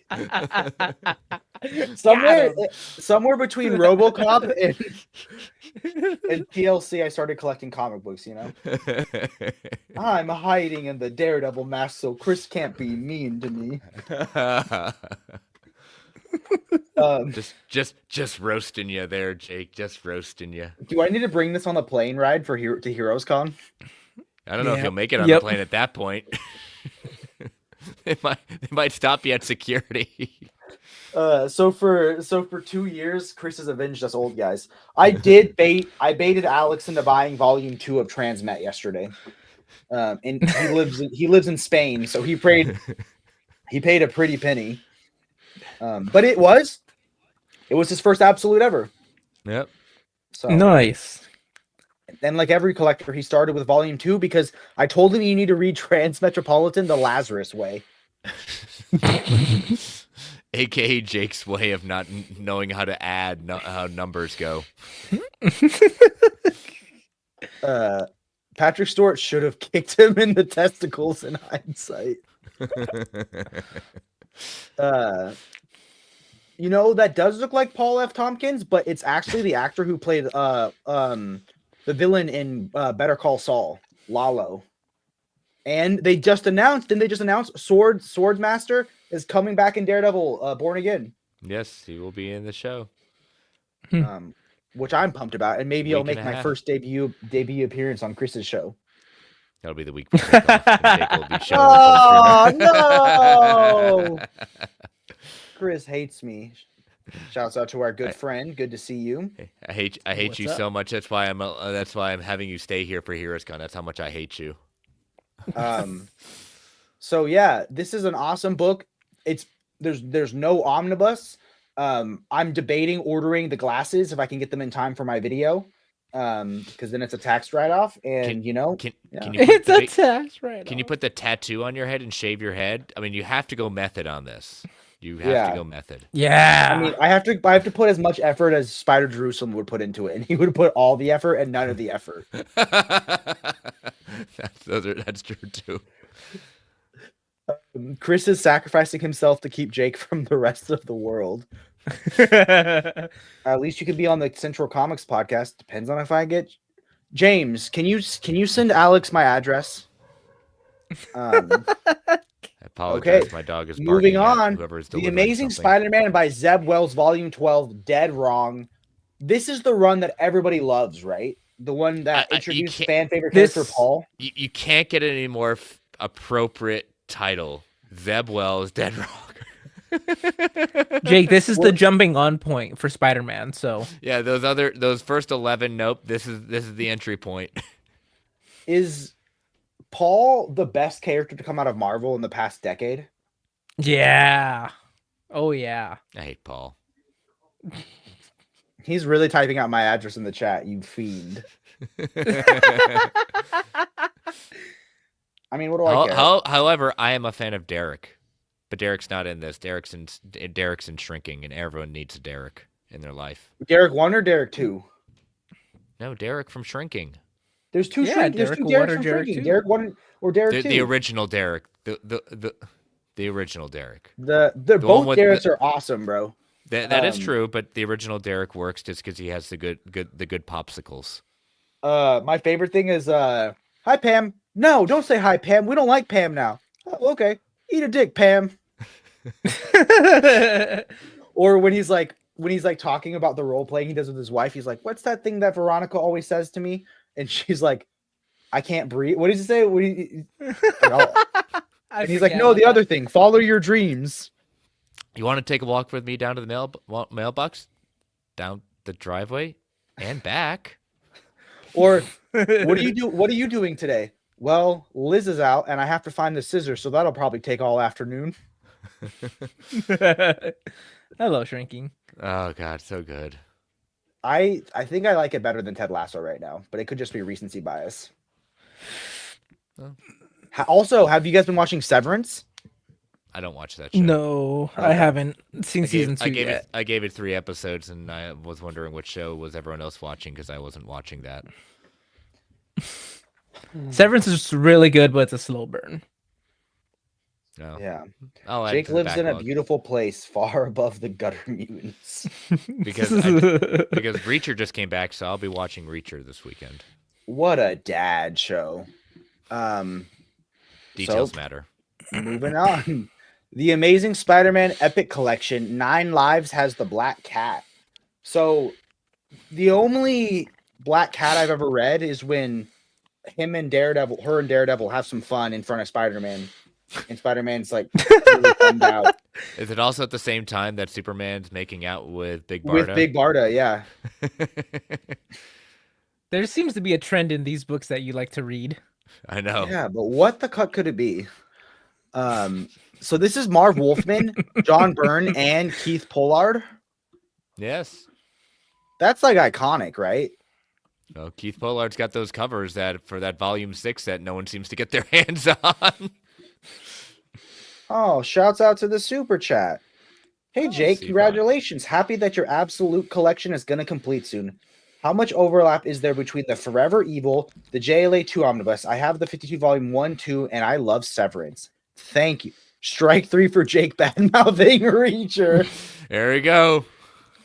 Somewhere between RoboCop and TLC, I started collecting comic books, you know? I'm hiding in the Daredevil mask so Chris can't be mean to me. Just roasting you there, Jake. Just roasting you. Do I need to bring this on the plane ride to Heroes Con? I don't know if you'll make it on the plane at that point. They might stop you at security. So for 2 years, Chris has avenged us old guys. I baited Alex into buying volume 2 of Transmet yesterday. And he lives in Spain, so he paid a pretty penny. But it was his first absolute ever. Yep. So nice. And like every collector, he started with volume 2 because I told him you need to read Transmetropolitan the Lazarus way. AKA Jake's way of not knowing how to add how numbers go. Patrick Stewart should have kicked him in the testicles in hindsight. You know, that does look like Paul F. Tompkins, but it's actually the actor who played the villain in Better Call Saul, Lalo. And they just announced Swordmaster is coming back in Daredevil Born Again. Yes, he will be in the show. Which I'm pumped about, and maybe I'll make my first debut appearance on Chris's show. That'll be the week before Jake will be showing no! Chris hates me. Shouts out to our good friend. Good to see you. I hate you so much. That's why I'm having you stay here for Heroes Con. That's how much I hate you. So yeah, this is an awesome book. There's no omnibus. I'm debating ordering the glasses if I can get them in time for my video. Because then it's a tax write-off, and it's a tax write-off. Can you put the tattoo on your head and shave your head? I mean, you have to go method on this. You have to go method. Yeah. I mean, I have to put as much effort as Spider Jerusalem would put into it, and he would put all the effort and none of the effort. That's true too. Chris is sacrificing himself to keep Jake from the rest of the world. At least you could be on the Central Comics podcast. Depends on if I get James. Can you send Alex my address? I apologize. Okay. My dog is moving on. The Amazing Spider-Man by Zeb Wells, Volume 12. Dead wrong. This is the run that everybody loves, right? The one that introduced fan favorite character Paul. You can't get any more appropriate title. Zeb Wells, Dead wrong. Jake, this is the jumping on point for Spider-Man. So yeah, those first 11. Nope. This is the entry point. Is Paul the best character to come out of Marvel in the past decade? Yeah. Oh yeah. I hate Paul. He's really typing out my address in the chat, you fiend. I mean, what do I care? However, I am a fan of Derek. But Derek's not in this. Derek's in Shrinking, and everyone needs a Derek in their life. Derek 1 or Derek 2? No, Derek from Shrinking. There's two Derek from Shrinking. Derek 1 or Derek 2. The original Derek. The original Derek. Both Dereks are awesome, bro. That is true, but the original Derek works just because he has the good popsicles. My favorite thing is hi Pam. No, don't say hi Pam. We don't like Pam now. Oh, okay. Eat a dick, Pam. Or when he's like talking about the role playing he does with his wife, he's like, "What's that thing that Veronica always says to me?" And she's like, I can't breathe. What does he say? And he's like, forget no, about the other that. thing, follow your dreams. You want to take a walk with me down to the mailbox, down the driveway, and back? Or what do you do? What are you doing today? Well, Liz is out, and I have to find the scissors, so that'll probably take all afternoon. Hello, shrinking. Oh God, so good. I think I like it better than Ted Lasso right now, but it could just be recency bias. Oh. Also, have you guys been watching Severance? I don't watch that show. No, I haven't seen season 2 yet. I gave it 3 episodes, and I was wondering which show was everyone else watching because I wasn't watching that. Severance is really good, but it's a slow burn. No. Yeah. I'll add Jake it to the lives in a backlog. beautiful place far above the gutter mutants. because Reacher just came back, so I'll be watching Reacher this weekend. What a dad show. Details matter. Moving on. The Amazing Spider-Man Epic Collection, 9 Lives has the Black Cat. So the only Black Cat I've ever read is when her and Daredevil have some fun in front of Spider-Man. And Spider-Man's like really bummed out. Is it also at the same time that Superman's making out with Big Barda? With Big Barda, yeah. There seems to be a trend in these books that you like to read. I know. Yeah, but what the cut could it be? So this is Marv Wolfman, John Byrne, and Keith Pollard. Yes. That's like iconic, right? Well, Keith Pollard's got those covers for that volume 6 that no one seems to get their hands on. Oh, shouts out to the super chat. Hey, Jake, see congratulations. Happy that your absolute collection is going to complete soon. How much overlap is there between the Forever Evil, the JLA 2 Omnibus? I have the 52 volume 1, 2, and I love Severance. Thank you. Strike 3 for Jake badmouthing Reacher. There we go.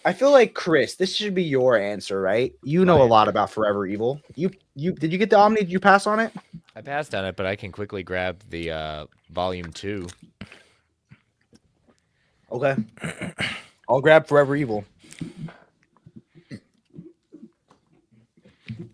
I feel like, Chris, this should be your answer, right? You know a lot about Forever Evil. You did you get the Omni? Did you pass on it? I passed on it, but I can quickly grab the volume 2. Okay. I'll grab Forever Evil.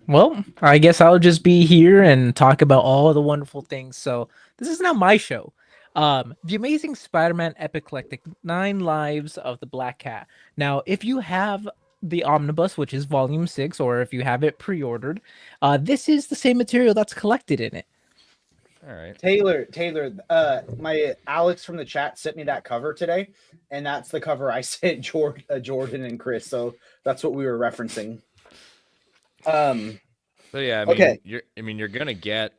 Well, I guess I'll just be here and talk about all the wonderful things. So this is now my show. The Amazing Spider-Man Epic Collectic, 9 Lives of the Black Cat. Now, if you have the Omnibus, which is volume 6, or if you have it pre-ordered, this is the same material that's collected in it. All right. Taylor, my Alex from the chat sent me that cover today, and that's the cover I sent Jordan and Chris. So that's what we were referencing. So yeah, I mean, okay. You're gonna get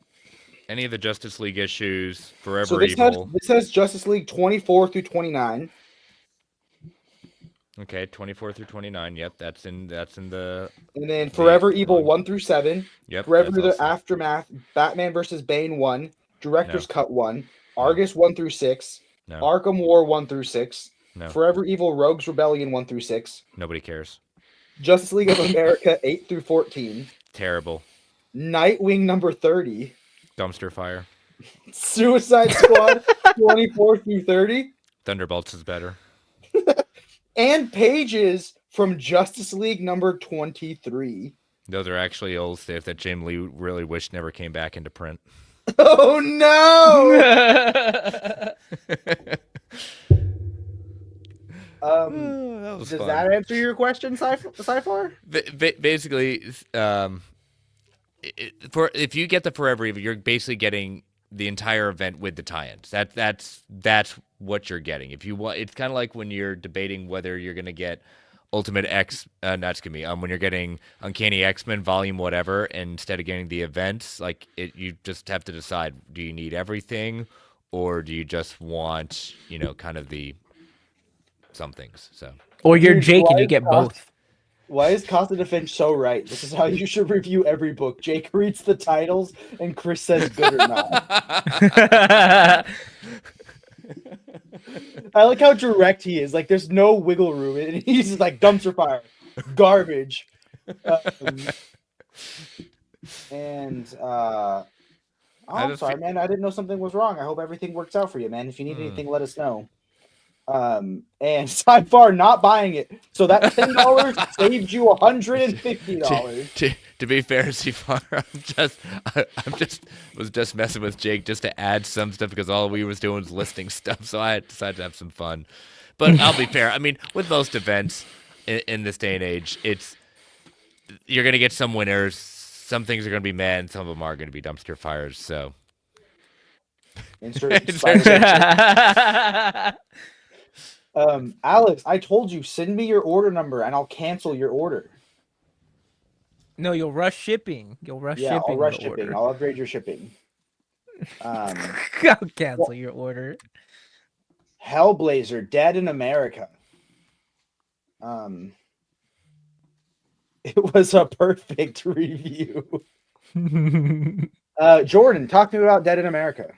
any of the Justice League issues, Forever So this Evil. this has Justice League 24 through 29. Okay, 24 through 29. Yep, that's in the. And then Forever Evil 1 through 7. Yep. Forever the Aftermath, Batman versus Bane 1, Director's Cut 1, Argus 1 through 6, No. Arkham War 1 through 6, No. Forever Evil Rogues Rebellion 1 through 6, Nobody cares. Justice League of America 8 through 14, Terrible. Nightwing number 30, Dumpster fire. Suicide Squad 24 through 30, Thunderbolts is better. and pages from Justice League number 23. Those are actually old stuff that Jim Lee really wished never came back into print. Oh no! Does that answer your question, Cypher? Basically, if you get the Forever Evil, you're basically getting the entire event with the tie-ins. That's what you're getting. If you want, it's kind of like when you're debating whether you're going to get Ultimate X, when you're getting Uncanny X-Men Volume whatever, and instead of getting the events, you just have to decide: do you need everything, or do you just want kind of the some things? So, or you're Jake and you get both. Why is Cost of Defense so right? This is how you should review every book. Jake reads the titles and Chris says good or not. I like how direct he is. Like, there's no wiggle room. And he's just like, dumpster fire, garbage. I'm sorry, man. I didn't know something was wrong. I hope everything works out for you, man. If you need anything, let us know. And so far not buying it. So that $10 saved you $150. To be fair, C-Far, was just messing with Jake just to add some stuff because all we was doing was listing stuff. So I decided to have some fun. But I'll be fair. I mean, with most events in this day and age, you're gonna get some winners. Some things are gonna be mad, and some of them are gonna be dumpster fires. So. Alex, I told you, send me your order number and I'll cancel your order. No, you'll rush shipping. You'll rush shipping. I'll rush shipping. Order. I'll upgrade your shipping. I'll cancel your order. Hellblazer, Dead in America. It was a perfect review. Jordan, talk to me about Dead in America.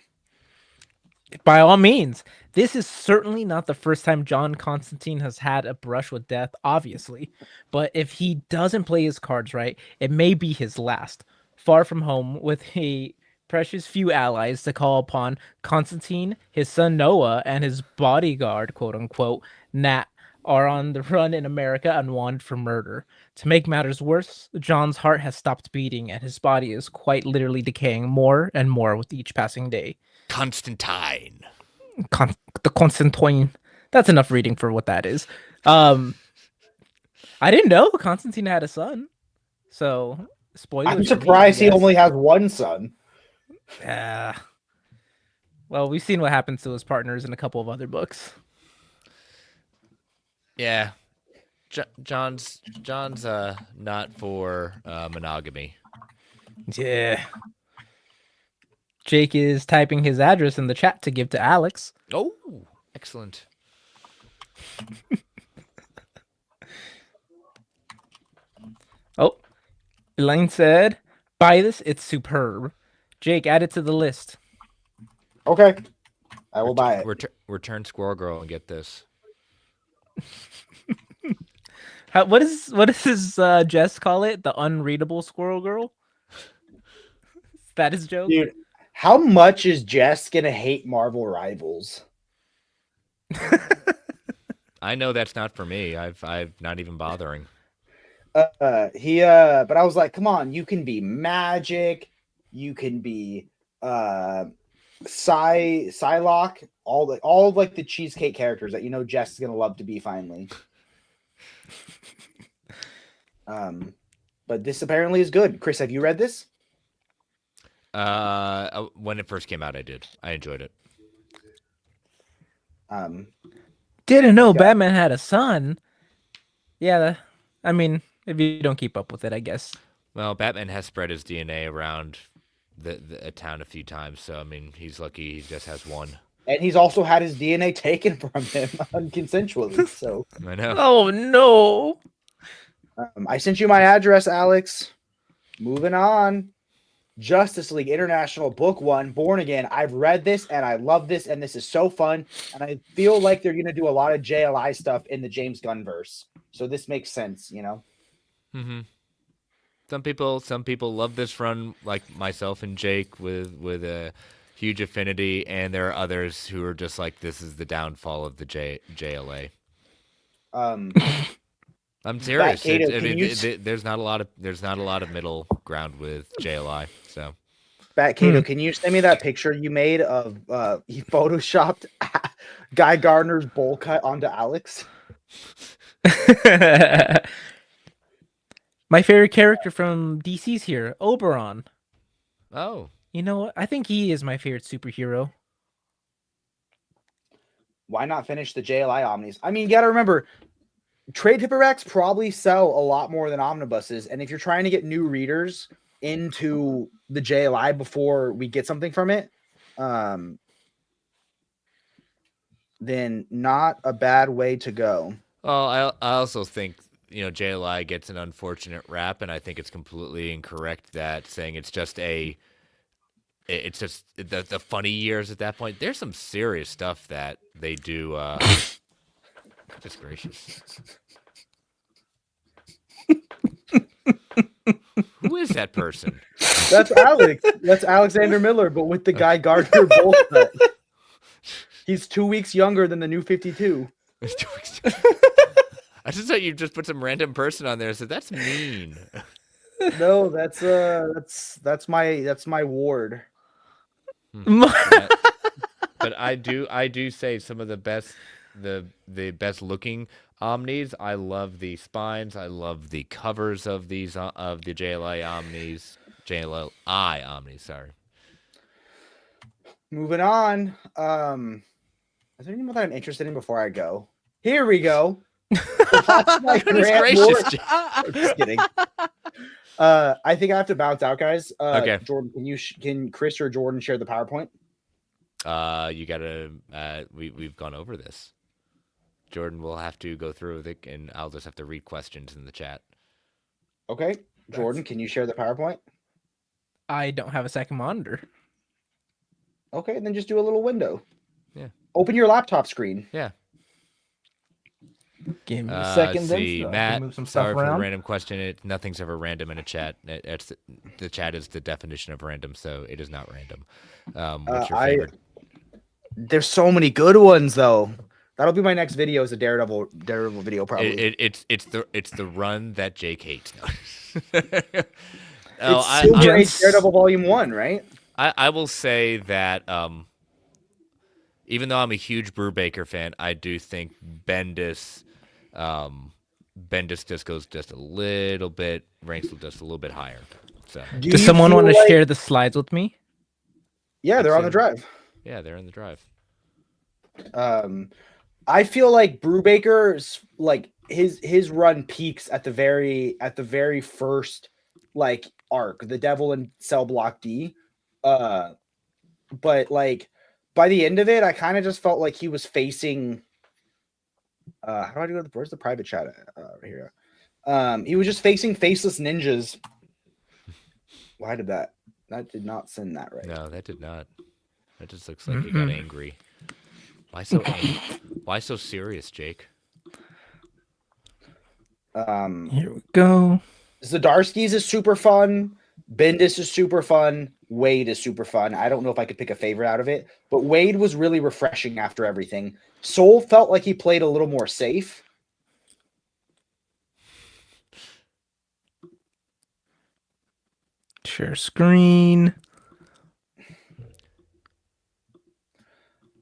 By all means, this is certainly not the first time John Constantine has had a brush with death, obviously. But if he doesn't play his cards right, it may be his last. Far from home, with a precious few allies to call upon, Constantine, his son Noah, and his bodyguard, quote-unquote, Nat, are on the run in America and wanted for murder. To make matters worse, John's heart has stopped beating, and his body is quite literally decaying more and more with each passing day. Constantine. The Constantine. That's enough reading for what that is. I didn't know Constantine had a son. So, spoiler. I'm surprised he only has one son. Yeah. Well, we've seen what happens to his partners in a couple of other books. Yeah. John's not for monogamy. Yeah. Jake is typing his address in the chat to give to Alex. Oh, excellent. Oh, Elaine said, buy this, it's superb. Jake, add it to the list. Okay. I will buy it. Return Squirrel Girl and get this. What does Jess call it? The unreadable Squirrel Girl? That is joke? Dude, how much is Jess gonna hate Marvel Rivals? I know that's not for me. I've not even bothering. But I was like, come on, you can be Magic, you can be Psylocke, all like the cheesecake characters that Jess is gonna love to be finally. But this apparently is good. Chris, have you read this? When it first came out, I did. I enjoyed it. Didn't know Batman had a son. Yeah, I mean, if you don't keep up with it, I guess. Well, Batman has spread his DNA around the town a few times, so I mean, he's lucky he just has one. And he's also had his DNA taken from him unconsensually. So I know. Oh no! I sent you my address, Alex. Moving on. Justice League International Book 1, Born Again. I've read this and I love this, and this is so fun. And I feel like they're going to do a lot of JLI stuff in the James Gunn verse. So this makes sense, Mm-hmm. Some people love this run, like myself and Jake, with a huge affinity, and there are others who are just like, this is the downfall of the JLA. I'm serious. There's not a lot of middle ground with JLI. So, Bat Kato, can you send me that picture you made of he photoshopped Guy Gardner's bowl cut onto Alex? My favorite character from DC's here, Oberon. Oh, you know what? I think he is my favorite superhero. Why not finish the JLI omnis? I mean, you got to remember, trade paperbacks probably sell a lot more than omnibuses, and if you're trying to get new readers into the JLI before we get something from it, then not a bad way to go. Well, I also think JLI gets an unfortunate rap, and I think it's completely incorrect that saying it's just the funny years at that point. There's some serious stuff that they do. Just gracious. Who is that person? That's Alex. That's Alexander Miller, but with the Guy Gardner bowl cut. He's 2 weeks younger than the New 52. It's 2 weeks. I just thought you just put some random person on there and said, that's mean. No, that's my ward. But I do say some of the best looking Omnis. I love the spines. I love the covers of these of the JLI Omnis. JLI Omnis, sorry. Moving on. Is there anyone that I'm interested in before I go? Here we go. That's my gracious. I'm just kidding. I think I have to bounce out, guys. Okay. Jordan, can Chris or Jordan share the PowerPoint? You gotta. We've gone over this. Jordan will have to go through it, and I'll just have to read questions in the chat. Okay, Jordan, can you share the PowerPoint? I don't have a second monitor. Okay, then just do a little window. Yeah. Open your laptop screen. Yeah. Give me a second. See, then Matt. move some Sorry stuff for around. the random question. Nothing's ever random in a chat. The chat is the definition of random, so it is not random. What's your favorite? There's so many good ones though. That'll be my next video. Is a Daredevil video probably. It's the run that Jake hates. It's Silver Age Daredevil Volume 1, right? I will say that even though I'm a huge Brubaker fan, I do think Bendis just goes just a little bit, ranks just a little bit higher. So does someone want to share the slides with me? Yeah, they're on the drive. Yeah, they're in the drive. I feel like Brubaker's like his run peaks at the very first like arc, the Devil in Cell Block D. But like by the end of it, I kind of just felt like he was facing. How do I do it? Where's the private chat? Right here. He was just facing faceless ninjas. Why did that? That did not send that right. No, that did not. That just looks like he got angry. Why so angry? Why so serious, Jake? Here we go. Zdarsky's is super fun. Bendis is super fun. Wade is super fun. I don't know if I could pick a favorite out of it, but Wade was really refreshing after everything. Soul felt like he played a little more safe. Share screen.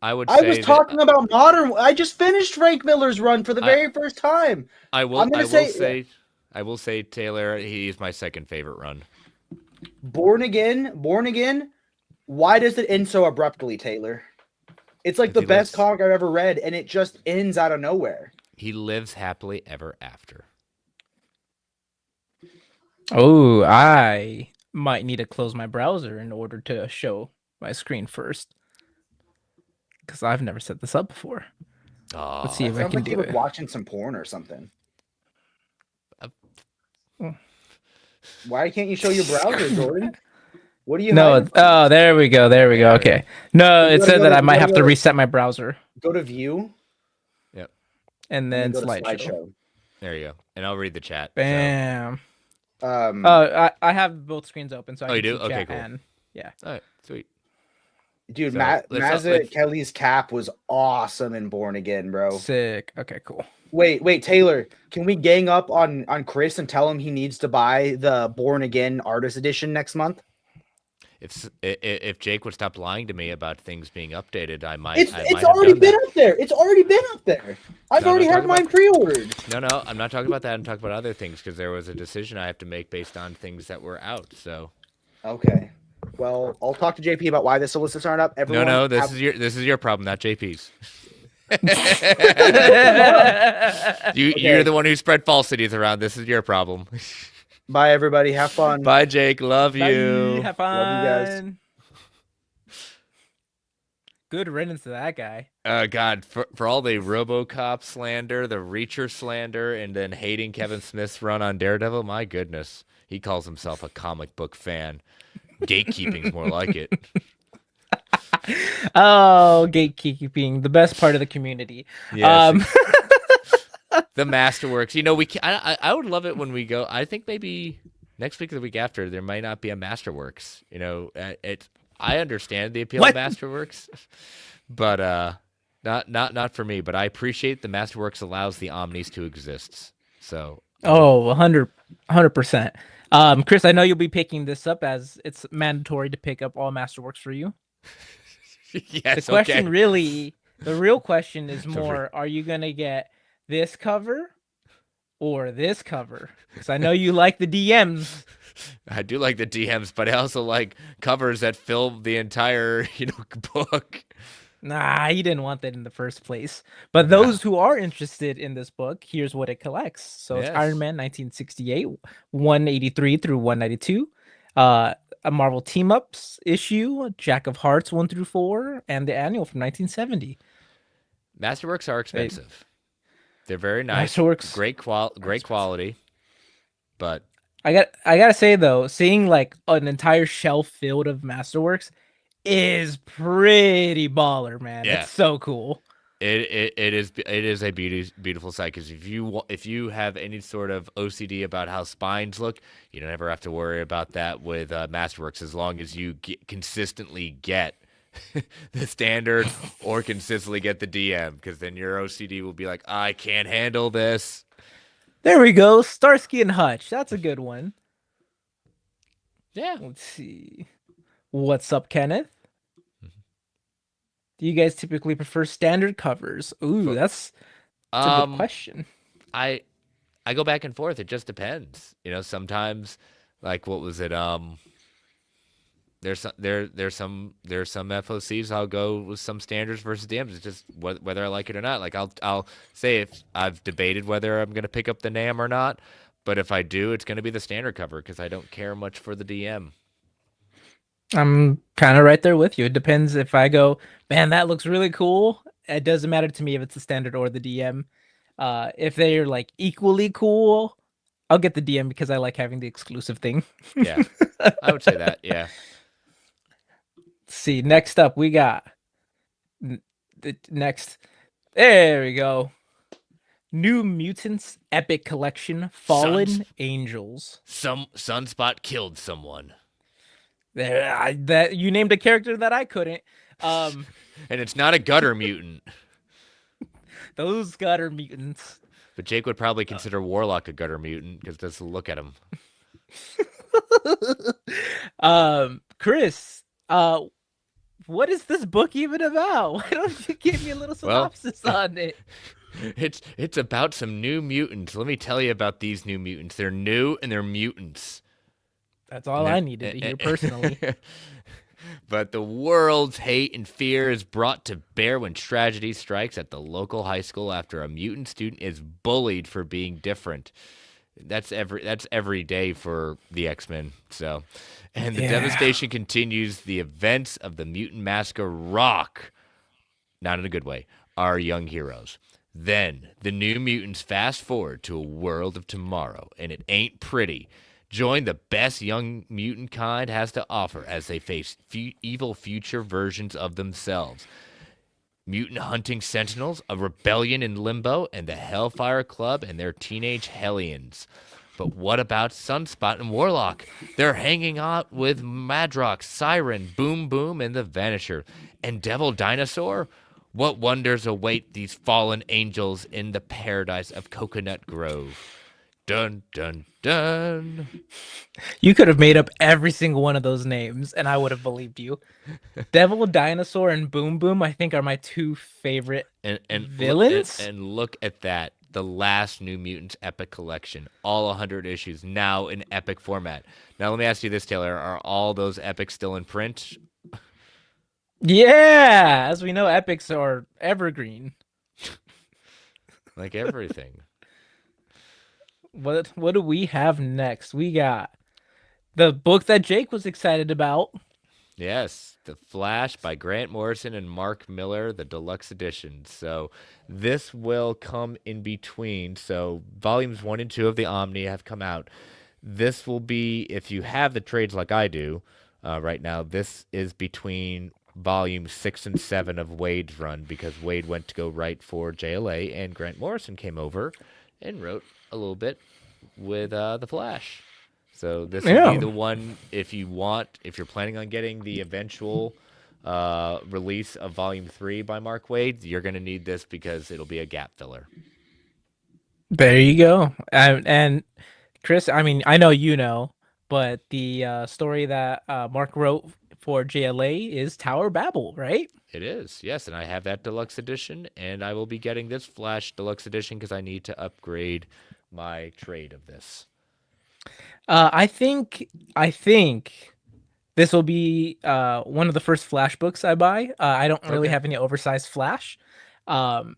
I was talking about modern. I just finished Frank Miller's run for the very first time. I will say, Taylor, he's my second favorite run. Born Again. Why does it end so abruptly, Taylor? It's like the best comic I've ever read, and it just ends out of nowhere. He lives happily ever after. Oh, I might need to close my browser in order to show my screen first, because I've never set this up before. Oh, let's see if I can do it. Watching some porn or something. Why can't you show your browser, Jordan? What do you? No. Oh, there we go. Okay. No, it said that I might have to reset my browser. Go to View. Yep. And then slideshow. There you go. And I'll read the chat. Bam. So. I have both screens open, so I can do? see Okay, chat cool. And, yeah. All right, sweet. Dude, so Mazza Kelly's cap was awesome in Born Again, bro. Sick. Okay, cool. Wait, Taylor, can we gang up on Chris and tell him he needs to buy the Born Again Artist Edition next month? If Jake would stop lying to me about things being updated, I might. It's already been up there. It's already been up there. I've already had mine pre-ordered. No, I'm not talking about that. I'm talking about other things because there was a decision I have to make based on things that were out. So. Okay. Well, I'll talk to JP about why the solicits aren't up. No, this is your problem, not JP's. You're the one who spread falsities around. This is your problem. Bye, everybody. Have fun. Bye, Jake. Love you. Have fun. Love you guys. Good riddance to that guy. God, for all the RoboCop slander, the Reacher slander, and then hating Kevin Smith's run on Daredevil, my goodness. He calls himself a comic book fan. Gatekeeping's more like it. Oh, gatekeeping, the best part of the community. Yes. The Masterworks. You know, I would love it when we go. I think maybe next week or the week after there might not be a Masterworks. You know, I understand the appeal of Masterworks, but not for me. But I appreciate the Masterworks allows the Omnis to exist. So 100%. Chris, I know you'll be picking this up as it's mandatory to pick up all Masterworks for you. Yes, the real question is more, are you going to get this cover or this cover? Because I know you like the DMs. I do like the DMs, but I also like covers that fill the entire, book. Nah, you didn't want that in the first place. But those who are interested in this book, here's what it collects. So it's Iron Man 1968, 183 through 192. A Marvel Team Ups issue, Jack of Hearts 1 through 4, and the annual from 1970. Masterworks are expensive. They're very nice. Masterworks, great quality. But I gotta say though, seeing like an entire shelf filled of Masterworks is pretty baller, man. Yeah. It's so cool. It is a beautiful sight, because if you have any sort of OCD about how spines look, you don't ever have to worry about that with Masterworks, as long as you consistently get the standard or consistently get the DM, because then your OCD will be like, I can't handle this. There we go, Starsky and Hutch. That's a good one. Yeah. Let's see. What's up, Kenneth? Do you guys typically prefer standard covers? Ooh, that's a good question. I go back and forth. It just depends. Sometimes, like, what was it? There's some FOCs I'll go with some standards versus DMs. It's just whether I like it or not. Like, I'll say if I've debated whether I'm gonna pick up the NAM or not, but if I do, it's gonna be the standard cover, because I don't care much for the DM. I'm kind of right there with you. It depends. If I go, man, that looks really cool, it doesn't matter to me if it's the standard or the DM. If they're like equally cool, I'll get the DM because I like having the exclusive thing. Yeah, I would say that. Yeah. Let's see, next up we got there we go. New Mutants Epic Collection, Fallen Angels. Sunspot killed someone. That you named a character that I couldn't. And it's not a gutter mutant. Those gutter mutants. But Jake would probably consider Warlock a gutter mutant, because just look at him. Chris, what is this book even about? Why don't you give me a little synopsis on it? It's about some new mutants. Let me tell you about these new mutants. They're new and they're mutants. That's all I needed to hear personally. But the world's hate and fear is brought to bear when tragedy strikes at the local high school after a mutant student is bullied for being different. That's every day for the X-Men. So, and the devastation continues. The events of the Mutant Massacre rock, not in a good way, our young heroes. Then the New Mutants fast forward to a world of tomorrow, and it ain't pretty. Join the best young mutant kind has to offer as they face evil future versions of themselves. Mutant hunting sentinels, a rebellion in limbo, and the Hellfire Club and their teenage hellions. But what about Sunspot and Warlock? They're hanging out with Madrox, Siren, Boom Boom, and the Vanisher. And Devil Dinosaur? What wonders await these fallen angels in the paradise of Coconut Grove? Dun, dun, dun. You could have made up every single one of those names, and I would have believed you. Devil Dinosaur and Boom Boom, I think, are my two favorite villains. And look at that. The last New Mutants Epic Collection. All 100 issues, now in epic format. Now, let me ask you this, Taylor. Are all those epics still in print? Yeah! As we know, epics are evergreen. Like everything. What do we have next? We got the book that Jake was excited about. Yes, The Flash by Grant Morrison and Mark Miller, the deluxe edition. So this will come in between. So volumes 1 and 2 of the Omni have come out. This will be, if you have the trades like I do right now, this is between volumes 6 and 7 of Wade's run, because Wade went to go write for JLA and Grant Morrison came over and wrote a little bit with The Flash. So this will be the one, if you're planning on getting the eventual release of Volume 3 by Mark Waid, you're going to need this because it'll be a gap filler. There you go. And Chris, I mean, I know you know, but the story that Mark wrote for JLA is Tower Babel, right? It is, yes, and I have that deluxe edition, and I will be getting this Flash deluxe edition because I need to upgrade my trade of this. I think this will be one of the first Flash books I buy. I don't really have any oversized Flash. I'm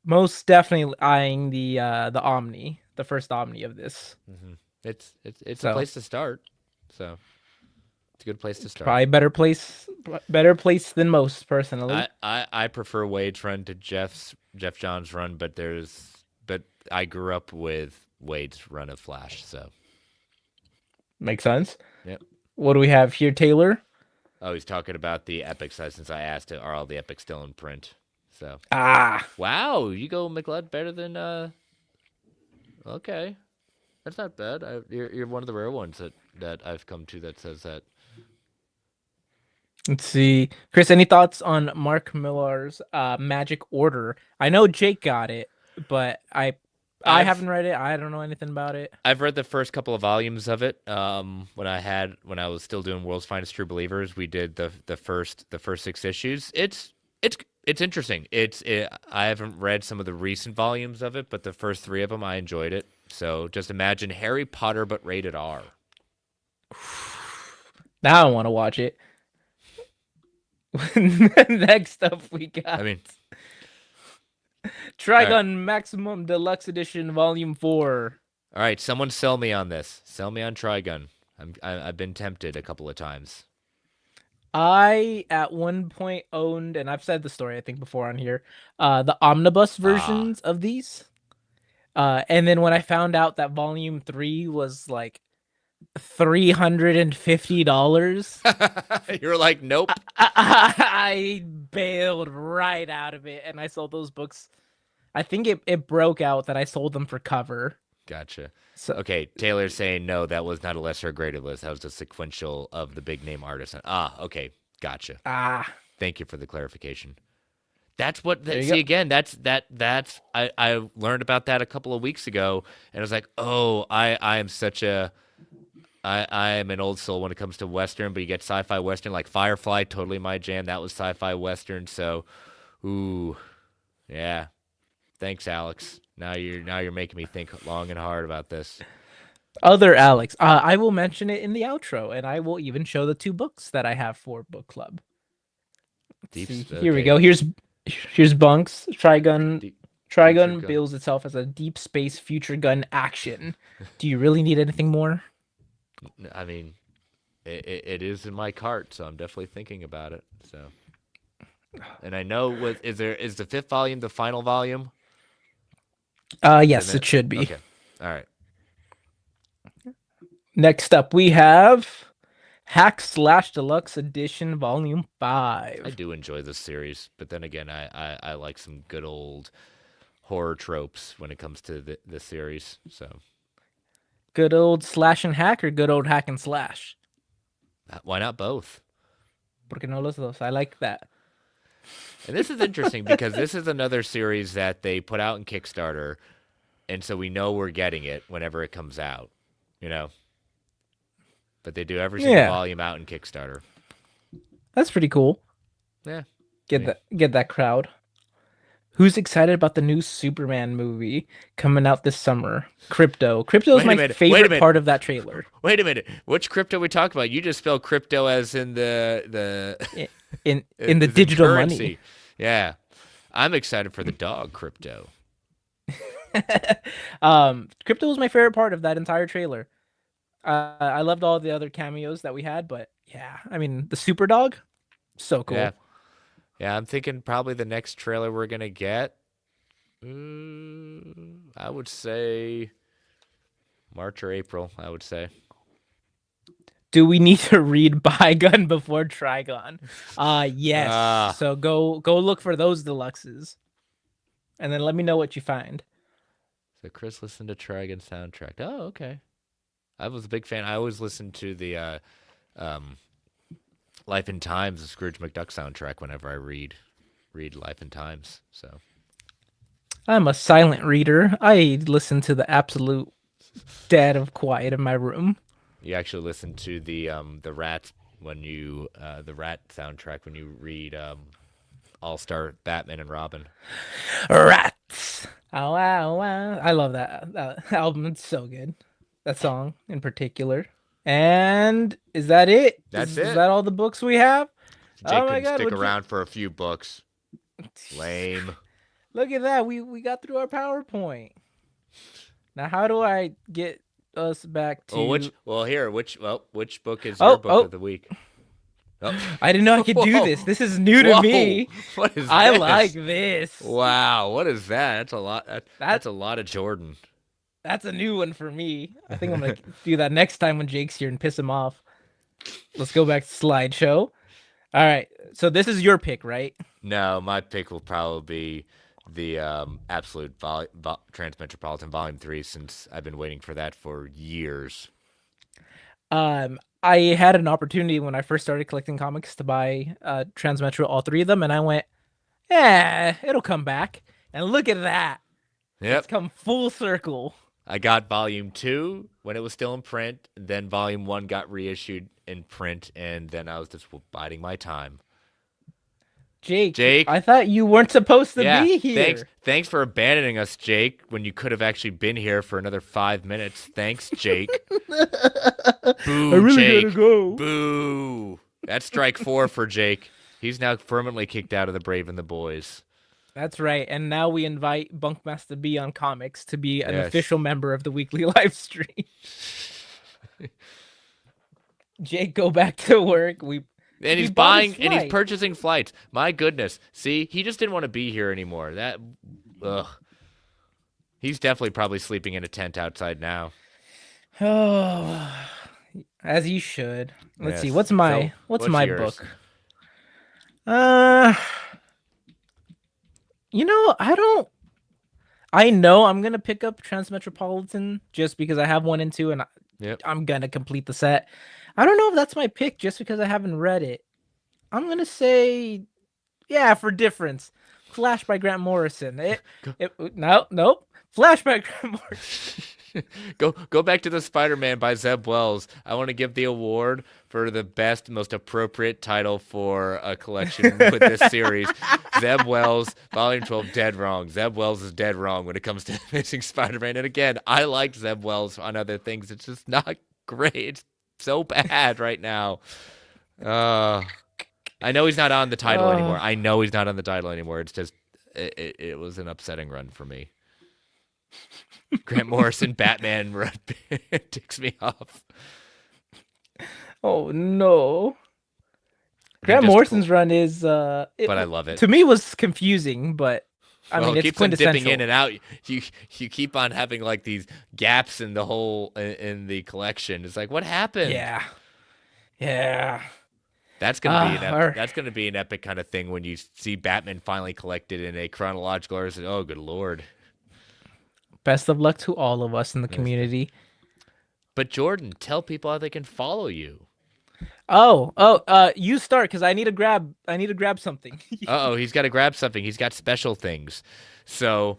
most definitely eyeing the Omni, the first Omni of this. Mm-hmm. It's a place to start, so it's a good place to start. Probably better place than most personally. I prefer Wade's run to Jeff John's run, but I grew up with Wade's run of Flash, so makes sense. Yep. What do we have here, Taylor? Oh, he's talking about the Epic side since I asked it, are all the Epics still in print? So wow, you go McLeod better than okay. That's not bad. You're one of the rare ones that I've come to that says that. Let's see, Chris. Any thoughts on Mark Millar's Magic Order? I know Jake got it, but I haven't read it. I don't know anything about it. I've read the first couple of volumes of it. When I was still doing World's Finest True Believers, we did the first 6 issues. It's interesting. I haven't read some of the recent volumes of it, but the first 3 of them I enjoyed it. So just imagine Harry Potter but rated R. Now I want to watch it. Next up we got Trigun Maximum Deluxe Edition Volume 4. All right, someone sell me on this. Sell me on Trigun. I've been tempted a couple of times. I at one point owned, and I've said the story I think before on here, the omnibus versions of these. And then when I found out that Volume 3 was like $350, you're like, nope. I bailed right out of it, and I sold those books. I think it broke out that I sold them for cover. Gotcha. So, okay, Taylor's saying no, that was not a lesser graded list. That was a sequential of the big name artists. Okay, gotcha. Thank you for the clarification. That's what. Again, that's I learned about that a couple of weeks ago, and I was like, oh, I am such a. I am an old soul when it comes to Western, but you get sci-fi Western like Firefly, totally my jam. That was sci-fi Western, so, yeah. Thanks, Alex. Now you're making me think long and hard about this. Other Alex, I will mention it in the outro, and I will even show the 2 books that I have for book club. Here we go. Here's Bunks. Trigun bills itself as a deep space future gun action. Do you really need anything more? I mean, it is in my cart, so I'm definitely thinking about it. So, and I know is the 5th volume the final volume? Yes, it should be. Okay, all right. Next up, we have Hack / Deluxe Edition Volume 5. I do enjoy this series, but then again, I like some good old horror tropes when it comes to the series. So, good old slash and hack or good old hack and slash? Why not both? Porque no los dos. I like that. And this is interesting because this is another series that they put out in Kickstarter, and so we know we're getting it whenever it comes out, But they do every single volume out in Kickstarter. That's pretty cool. Yeah. Get that crowd. Who's excited about the new Superman movie coming out this summer? Crypto. Crypto is my favorite part of that trailer. Wait a minute. Which crypto we talking about? You just spelled crypto as in the in the digital currency. Money. Yeah. I'm excited for the dog crypto. Crypto was my favorite part of that entire trailer. I loved all the other cameos that we had, but yeah, I mean the super dog, so cool. Yeah, I'm thinking probably the next trailer we're gonna get. I would say March or April. I would say. Do we need to read Bygone before Trigon? Yes. So go look for those deluxes, and then let me know what you find. So Chris listened to Trigon soundtrack. Oh, okay. I was a big fan. I always listened to the Life and Times, the Scrooge McDuck soundtrack whenever I read Life and Times. So I'm a silent reader. I listen to the absolute dead of quiet in my room. You actually listen to the Rat when you the Rat soundtrack when you read All-Star Batman and Robin. Rats. Oh wow, wow. I love that album. It's so good. That song in particular. And is that it? That's Is it. that all the books we have? Jake Oh my couldn't God! stick around for a few books. Lame. Look at that. We got through our PowerPoint. Now, how do I get us back to? Which book is your book of the week? Oh. I didn't know I could do this. This is new to me. What is I this? like this. Wow, what is that? That's a lot. That's a lot of Jordan. That's a new one for me. I think I'm gonna do that next time when Jake's here and piss him off. Let's go back to slideshow. All right. So this is your pick, right? No, my pick will probably be the Absolute Transmetropolitan Volume 3, since I've been waiting for that for years. I had an opportunity when I first started collecting comics to buy Transmetro, all three of them, and I went, yeah, it'll come back. And look at that. Yep. It's come full circle. I got Volume 2 when it was still in print, then Volume 1 got reissued in print, and then I was just biding my time. Jake, I thought you weren't supposed to be here. Thanks for abandoning us, Jake, when you could have actually been here for another 5 minutes. Thanks, Jake. Boo, I really Jake. gotta go. Boo. That's strike 4 for Jake. He's now permanently kicked out of the Brave and the Boys. That's right. And now we invite Bunkmaster B on Comics to be an official member of the weekly live stream. Jake, go back to work. And he's buying and he's purchasing flights. My goodness. See, he just didn't want to be here anymore. He's definitely probably sleeping in a tent outside now. Oh, as he should. Let's see. What's my yours? book? I know I'm going to pick up Transmetropolitan just because I have 1 and 2 and I'm going to complete the set. I don't know if that's my pick just because I haven't read it. I'm going to say, for difference, Flash by Grant Morrison. Nope. Flash by Grant Morrison. Go back to the Spider-Man by Zeb Wells. I want to give the award for the best, most appropriate title for a collection with this series. Zeb Wells, Volume 12, dead wrong. Zeb Wells is dead wrong when it comes to Amazing Spider-Man. And again, I liked Zeb Wells on other things. It's just not great. It's so bad right now. I know he's not on the title anymore. It's just, it was an upsetting run for me. Grant Morrison, Batman run ticks me off. Oh no! Grant Morrison's run is, but I love it. To me, was confusing, but I mean, it's quintessential. Dipping in and out. You keep on having like these gaps in the collection. It's like, what happened? Yeah. That's gonna be an epic kind of thing when you see Batman finally collected in a chronological order. Oh, good lord! Best of luck to all of us in the community. But Jordan, tell people how they can follow you. You start because I need to grab something. He's got to grab something. He's got special things. So,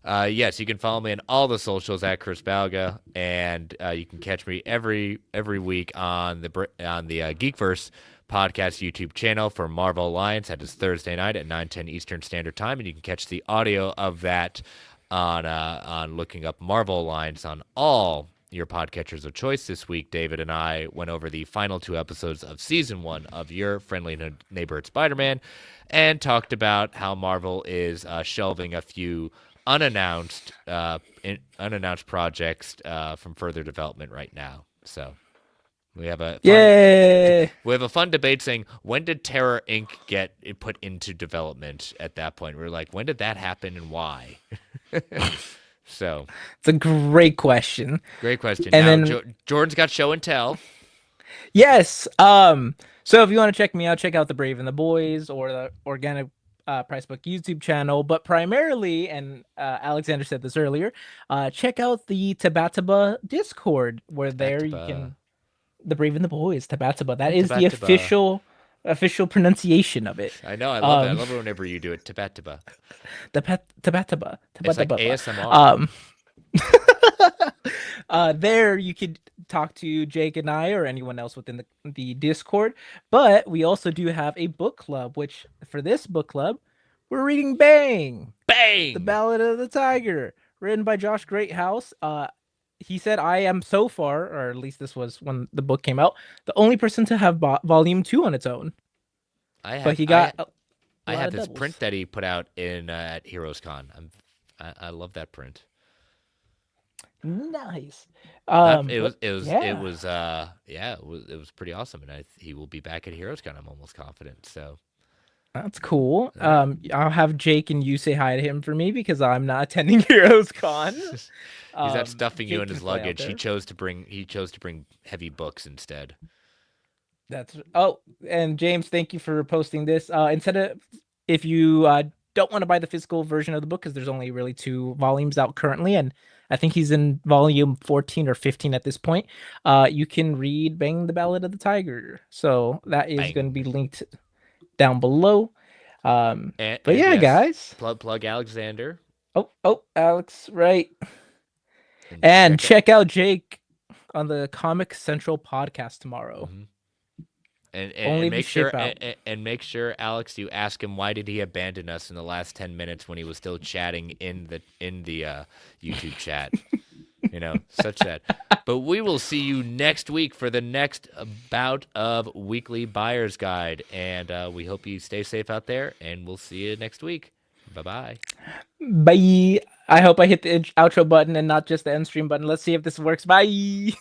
yes, you can follow me on all the socials at Chris Balga, and you can catch me every week on the Geekverse podcast YouTube channel for Marvel Alliance. That is Thursday night at 9:10 Eastern Standard Time, and you can catch the audio of that on looking up Marvel Alliance on all your podcatchers of choice. This week, David and I went over the final 2 episodes of Season 1 of Your Friendly Neighborhood Spider-Man and talked about how Marvel is shelving a few unannounced projects from further development right now. So we have a fun debate saying, when did Terror Inc. get put into development at that point? We're like, when did that happen and why? So it's a great question. And now, then Jordan's got show and tell. Yes. So if you want to check me out, check out the Brave and the Boys or the Organic Price Book YouTube channel. But primarily, and Alexander said this earlier, check out the Tabataba Discord, where there you can. The Brave and the Boys, Tabataba. That is the official pronunciation of it. I know. I love it. I love it whenever you do it. Tabataba. Tabataba. It's like ASMR. There you could talk to Jake and I or anyone else within the Discord. But we also do have a book club, which for this book club, we're reading Bang, the Bang! Ballad of the Tiger, written by Josh Greathouse. He said I am so far, or at least this was when the book came out, the only person to have bought volume 2 on its own. But he got I have this doubles. print that he put out in at Heroes Con. I love that print. Nice. It was pretty awesome, and he will be back at Heroes Con. I'm almost confident. So that's cool. I'll have Jake and you say hi to him for me because I'm not attending Heroes Con. He's not stuffing you in his luggage. He chose to bring heavy books instead. And James, thank you for posting this. If you don't want to buy the physical version of the book because there's only really 2 volumes out currently, and I think he's in volume 14 or 15 at this point. You can read Bang the Ballad of the Tiger. So that is going to be linked down below. Guys. Plug Alexander. Oh, Alex, right. And check out Jake on the Comic Central podcast tomorrow. Mm-hmm. And make sure and make sure, Alex, you ask him why did he abandon us in the last 10 minutes when he was still chatting in the YouTube chat. Such that. But we will see you next week for the next bout of Weekly Buyer's Guide, and we hope you stay safe out there. And we'll see you next week. Bye. Bye. I hope I hit the outro button and not just the end stream button. Let's see if this works. Bye.